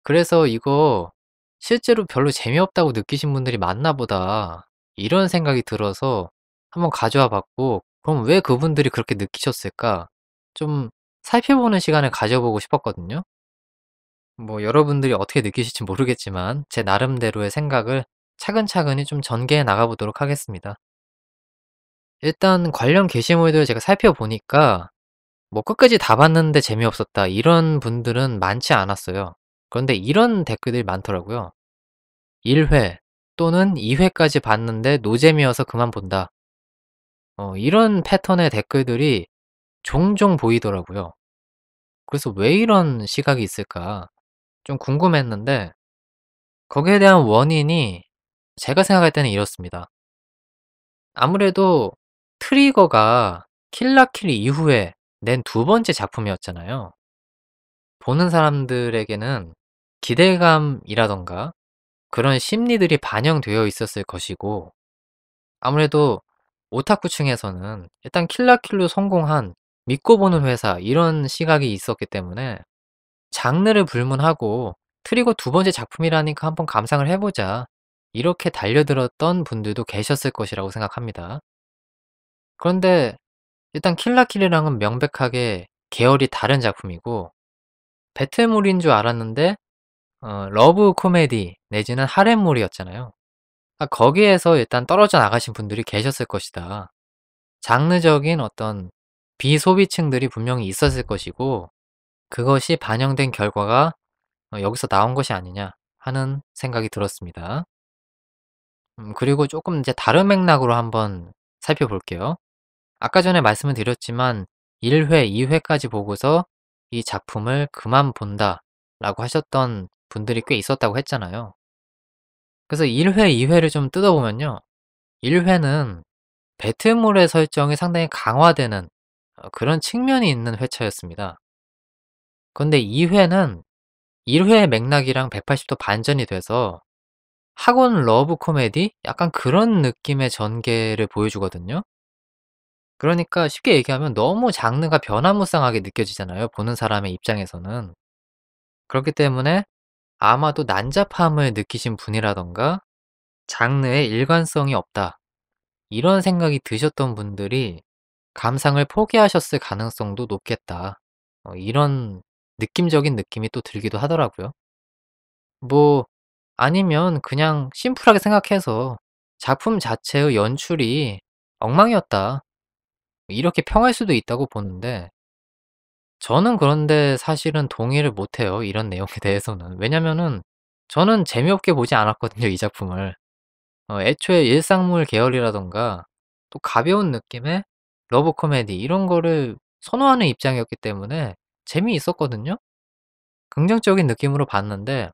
그래서 이거 실제로 별로 재미없다고 느끼신 분들이 많나 보다. 이런 생각이 들어서 한번 가져와 봤고, 그럼 왜 그분들이 그렇게 느끼셨을까? 좀 살펴보는 시간을 가져보고 싶었거든요. 뭐 여러분들이 어떻게 느끼실지 모르겠지만 제 나름대로의 생각을 차근차근히 좀 전개해 나가보도록 하겠습니다. 일단 관련 게시물들 제가 살펴보니까 뭐 끝까지 다 봤는데 재미없었다 이런 분들은 많지 않았어요. 그런데 이런 댓글들이 많더라고요. 1회 또는 2회까지 봤는데 노잼이어서 그만 본다. 이런 패턴의 댓글들이 종종 보이더라고요. 그래서 왜 이런 시각이 있을까 좀 궁금했는데 거기에 대한 원인이 제가 생각할 때는 이렇습니다. 아무래도 트리거가 킬 라 킬 이후에 낸 두 번째 작품이었잖아요. 보는 사람들에게는 기대감이라던가 그런 심리들이 반영되어 있었을 것이고 아무래도 오타쿠층에서는 일단 킬 라 킬로 성공한 믿고 보는 회사 이런 시각이 있었기 때문에 장르를 불문하고 트리거 두 번째 작품이라니까 한번 감상을 해 보자. 이렇게 달려들었던 분들도 계셨을 것이라고 생각합니다. 그런데 일단 킬 라 킬이랑은 명백하게 계열이 다른 작품이고 배틀물인 줄 알았는데 러브 코미디 내지는 하렘물이었잖아요. 거기에서 일단 떨어져 나가신 분들이 계셨을 것이다. 장르적인 어떤 비소비층들이 분명히 있었을 것이고 그것이 반영된 결과가 여기서 나온 것이 아니냐 하는 생각이 들었습니다. 그리고 조금 이제 다른 맥락으로 한번 살펴볼게요. 아까 전에 말씀을 드렸지만 1회, 2회까지 보고서 이 작품을 그만 본다라고 하셨던 분들이 꽤 있었다고 했잖아요. 그래서 1회, 2회를 좀 뜯어보면요. 1회는 배틀물의 설정이 상당히 강화되는 그런 측면이 있는 회차였습니다. 그런데 2회는 1회의 맥락이랑 180도 반전이 돼서 학원 러브 코미디? 약간 그런 느낌의 전개를 보여주거든요. 그러니까 쉽게 얘기하면 너무 장르가 변화무쌍하게 느껴지잖아요. 보는 사람의 입장에서는. 그렇기 때문에 아마도 난잡함을 느끼신 분이라던가 장르에 일관성이 없다. 이런 생각이 드셨던 분들이 감상을 포기하셨을 가능성도 높겠다. 이런 느낌적인 느낌이 또 들기도 하더라고요. 뭐 아니면 그냥 심플하게 생각해서 '작품 자체의 연출이 엉망이었다.' 이렇게 평할 수도 있다고 보는데, 저는 그런데 사실은 동의를 못 해요, 이런 내용에 대해서는. 왜냐면은 저는 재미없게 보지 않았거든요, 이 작품을. 애초에 일상물 계열이라든가 또 가벼운 느낌의 러브 코미디 이런 거를 선호하는 입장이었기 때문에 재미있었거든요. 긍정적인 느낌으로 봤는데,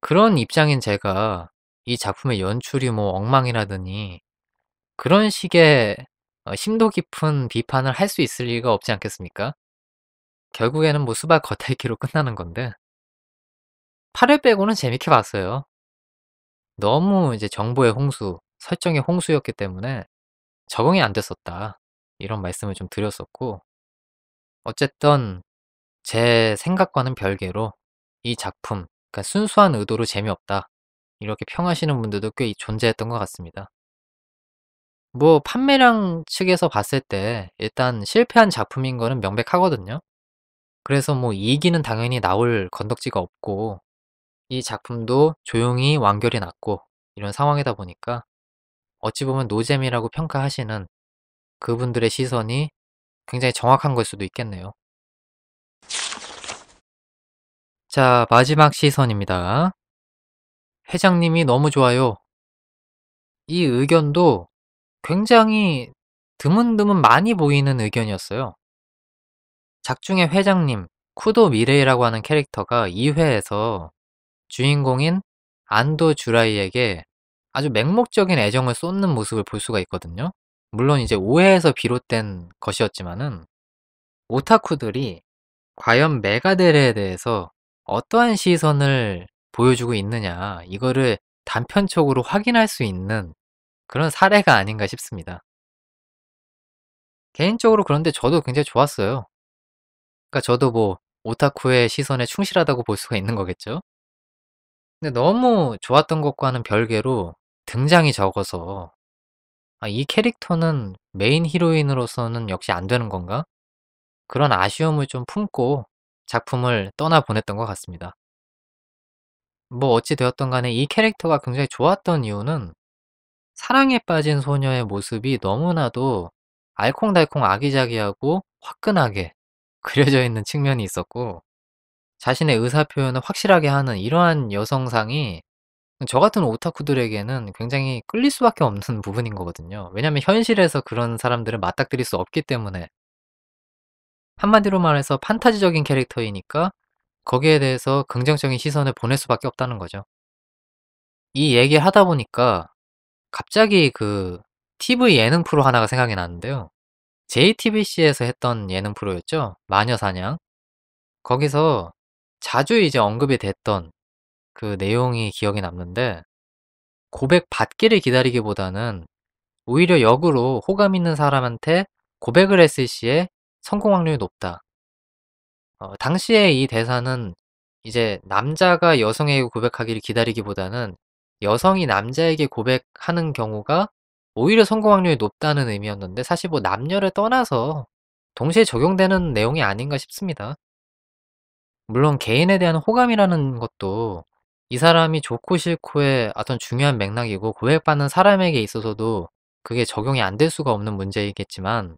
그런 입장인 제가 이 작품의 연출이 뭐 엉망이라더니 그런 식의 심도 깊은 비판을 할 수 있을 리가 없지 않겠습니까? 결국에는 뭐 수박 겉핥기로 끝나는 건데, 8회 빼고는 재밌게 봤어요. 너무 이제 정보의 홍수, 설정의 홍수였기 때문에 적응이 안 됐었다. 이런 말씀을 좀 드렸었고, 어쨌든 제 생각과는 별개로 이 작품, 그러니까 순수한 의도로 재미없다. 이렇게 평하시는 분들도 꽤 존재했던 것 같습니다. 뭐 판매량 측에서 봤을 때 일단 실패한 작품인 거는 명백하거든요. 그래서 뭐 2 기는 당연히 나올 건덕지가 없고, 이 작품도 조용히 완결이 났고 이런 상황이다 보니까 어찌 보면 노잼이라고 평가하시는 그분들의 시선이 굉장히 정확한 걸 수도 있겠네요. 자, 마지막 시선입니다. "회장님이 너무 좋아요." 이 의견도 굉장히 드문드문 많이 보이는 의견이었어요. 작중의 회장님, 쿠도 미레이라고 하는 캐릭터가 2 회에서 주인공인 안도 주라이에게 아주 맹목적인 애정을 쏟는 모습을 볼 수가 있거든요. 물론 이제 오해에서 비롯된 것이었지만은, 오타쿠들이 과연 메가데레에 대해서 어떠한 시선을 보여주고 있느냐, 이거를 단편적으로 확인할 수 있는 그런 사례가 아닌가 싶습니다. 개인적으로 그런데 저도 굉장히 좋았어요. 그러니까 저도 뭐 오타쿠의 시선에 충실하다고 볼 수가 있는 거겠죠? 근데 너무 좋았던 것과는 별개로 등장이 적어서 '아, 이 캐릭터는 메인 히로인으로서는 역시 안 되는 건가?' 그런 아쉬움을 좀 품고 작품을 떠나보냈던 것 같습니다. 뭐 어찌 되었든 간에 이 캐릭터가 굉장히 좋았던 이유는 사랑에 빠진 소녀의 모습이 너무나도 알콩달콩 아기자기하고 화끈하게 그려져 있는 측면이 있었고, 자신의 의사 표현을 확실하게 하는 이러한 여성상이 저 같은 오타쿠들에게는 굉장히 끌릴 수밖에 없는 부분인 거거든요. 왜냐면 현실에서 그런 사람들을 맞닥뜨릴 수 없기 때문에. 한마디로 말해서 판타지적인 캐릭터이니까 거기에 대해서 긍정적인 시선을 보낼 수밖에 없다는 거죠. 이 얘기를 하다 보니까 갑자기 그 TV 예능 프로 하나가 생각이 나는데요. JTBC에서 했던 예능 프로였죠. 마녀사냥. 거기서 자주 이제 언급이 됐던 그 내용이 기억에 남는데, 고백받기를 기다리기보다는 오히려 역으로 호감 있는 사람한테 고백을 했을 시에 성공 확률이 높다. 당시에 이 대사는 이제 남자가 여성에게 고백하기를 기다리기보다는 여성이 남자에게 고백하는 경우가 오히려 성공 확률이 높다는 의미였는데, 사실 뭐 남녀를 떠나서 동시에 적용되는 내용이 아닌가 싶습니다. 물론 개인에 대한 호감이라는 것도 이 사람이 좋고 싫고의 어떤 중요한 맥락이고, 고백받는 사람에게 있어서도 그게 적용이 안 될 수가 없는 문제이겠지만,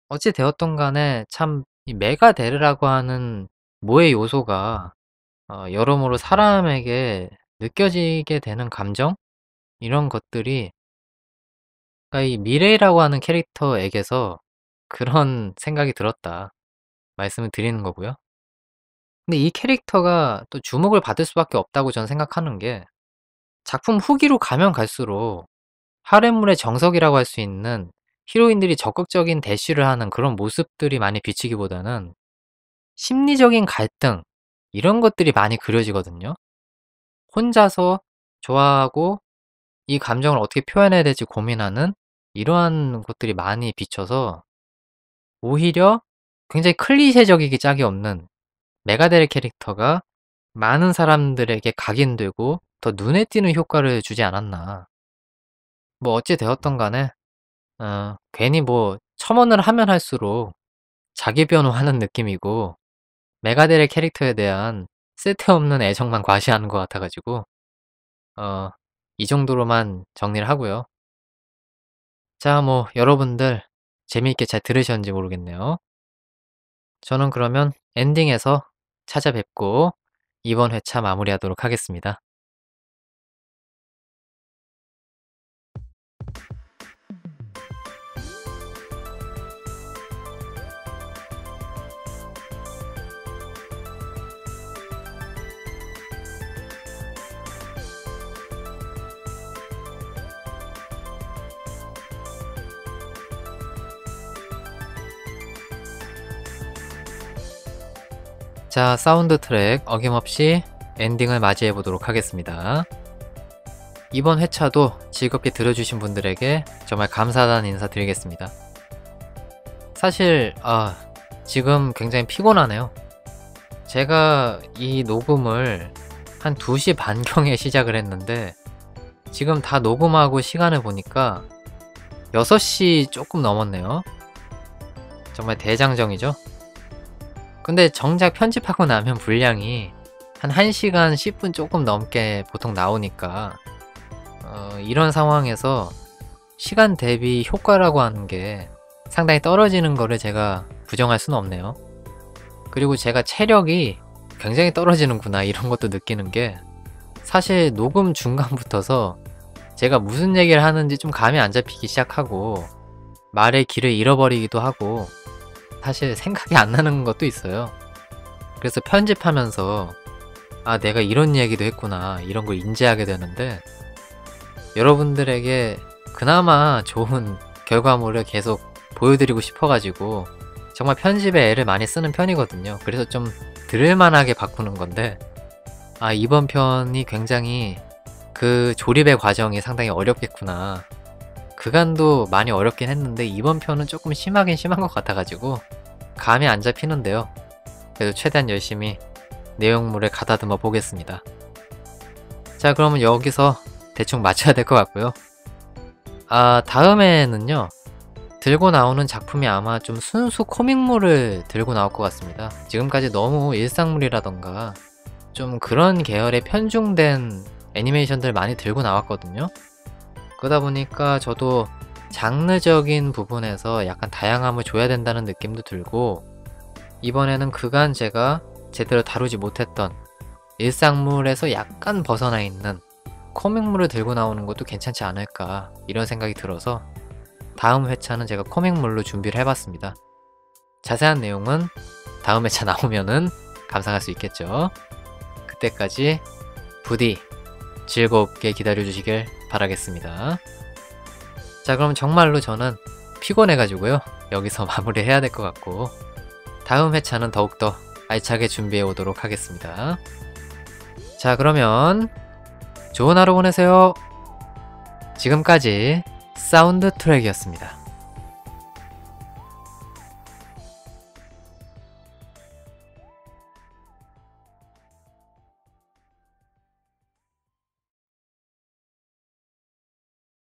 어찌 되었든 간에 참 이 메가데르라고 하는 모의 요소가 여러모로 사람에게 느껴지게 되는 감정? 이런 것들이, 그러니까 이 미레이라고 하는 캐릭터에게서 그런 생각이 들었다 말씀을 드리는 거고요. 근데 이 캐릭터가 또 주목을 받을 수밖에 없다고 저는 생각하는 게, 작품 후기로 가면 갈수록 하렘물의 정석이라고 할 수 있는 히로인들이 적극적인 대쉬를 하는 그런 모습들이 많이 비치기보다는 심리적인 갈등, 이런 것들이 많이 그려지거든요. 혼자서 좋아하고 이 감정을 어떻게 표현해야 될지 고민하는 이러한 것들이 많이 비쳐서, 오히려 굉장히 클리셰적이기 짝이 없는 메가데르 캐릭터가 많은 사람들에게 각인되고 더 눈에 띄는 효과를 주지 않았나. 뭐 어찌 되었던 간에 괜히 뭐 첨언을 하면 할수록 자기 변호하는 느낌이고 메가델의 캐릭터에 대한 쓸데없는 애정만 과시하는 것 같아 가지고 어 이 정도로만 정리를 하고요. 자, 뭐 여러분들 재미있게 잘 들으셨는지 모르겠네요. 저는 그러면 엔딩에서 찾아뵙고 이번 회차 마무리하도록 하겠습니다. 자, 사운드 트랙 어김없이 엔딩을 맞이해 보도록 하겠습니다. 이번 회차도 즐겁게 들어주신 분들에게 정말 감사하다는 인사 드리겠습니다. 사실 지금 굉장히 피곤하네요. 제가 이 녹음을 한 2시 반경에 시작을 했는데 지금 다 녹음하고 시간을 보니까 6시 조금 넘었네요. 정말 대장정이죠. 근데 정작 편집하고 나면 분량이 한 1시간 10분 조금 넘게 보통 나오니까 이런 상황에서 시간 대비 효과라고 하는 게 상당히 떨어지는 거를 제가 부정할 수는 없네요. 그리고 제가 체력이 굉장히 떨어지는구나 이런 것도 느끼는 게 사실 녹음 중간부터서 제가 무슨 얘기를 하는지 좀 감이 안 잡히기 시작하고 말의 길을 잃어버리기도 하고 사실 생각이 안 나는 것도 있어요. 그래서 편집하면서 내가 이런 얘기도 했구나 이런 걸 인지하게 되는데 여러분들에게 그나마 좋은 결과물을 계속 보여드리고 싶어가지고 정말 편집에 애를 많이 쓰는 편이거든요. 그래서 좀 들을만하게 바꾸는 건데 이번 편이 굉장히 그 조립의 과정이 상당히 어렵겠구나. 그간도 많이 어렵긴 했는데 이번 편은 조금 심하긴 심한 것 같아가지고 감이 안 잡히는데요. 그래도 최대한 열심히 내용물을 가다듬어 보겠습니다. 자, 그러면 여기서 대충 마쳐야 될 것 같고요. 다음에는요 들고 나오는 작품이 아마 좀 순수 코믹물을 들고 나올 것 같습니다. 지금까지 너무 일상물이라던가 좀 그런 계열의 편중된 애니메이션들 많이 들고 나왔거든요. 그러다 보니까 저도 장르적인 부분에서 약간 다양함을 줘야 된다는 느낌도 들고 이번에는 그간 제가 제대로 다루지 못했던 일상물에서 약간 벗어나 있는 코믹물을 들고 나오는 것도 괜찮지 않을까 이런 생각이 들어서 다음 회차는 제가 코믹물로 준비를 해봤습니다. 자세한 내용은 다음 회차 나오면은 감상할 수 있겠죠. 그때까지 부디 즐겁게 기다려주시길 바라겠습니다. 자, 그럼 정말로 저는 피곤해가지고요 여기서 마무리해야 될 것 같고 다음 회차는 더욱더 알차게 준비해 오도록 하겠습니다. 자, 그러면 좋은 하루 보내세요. 지금까지 사운드 트랙이었습니다.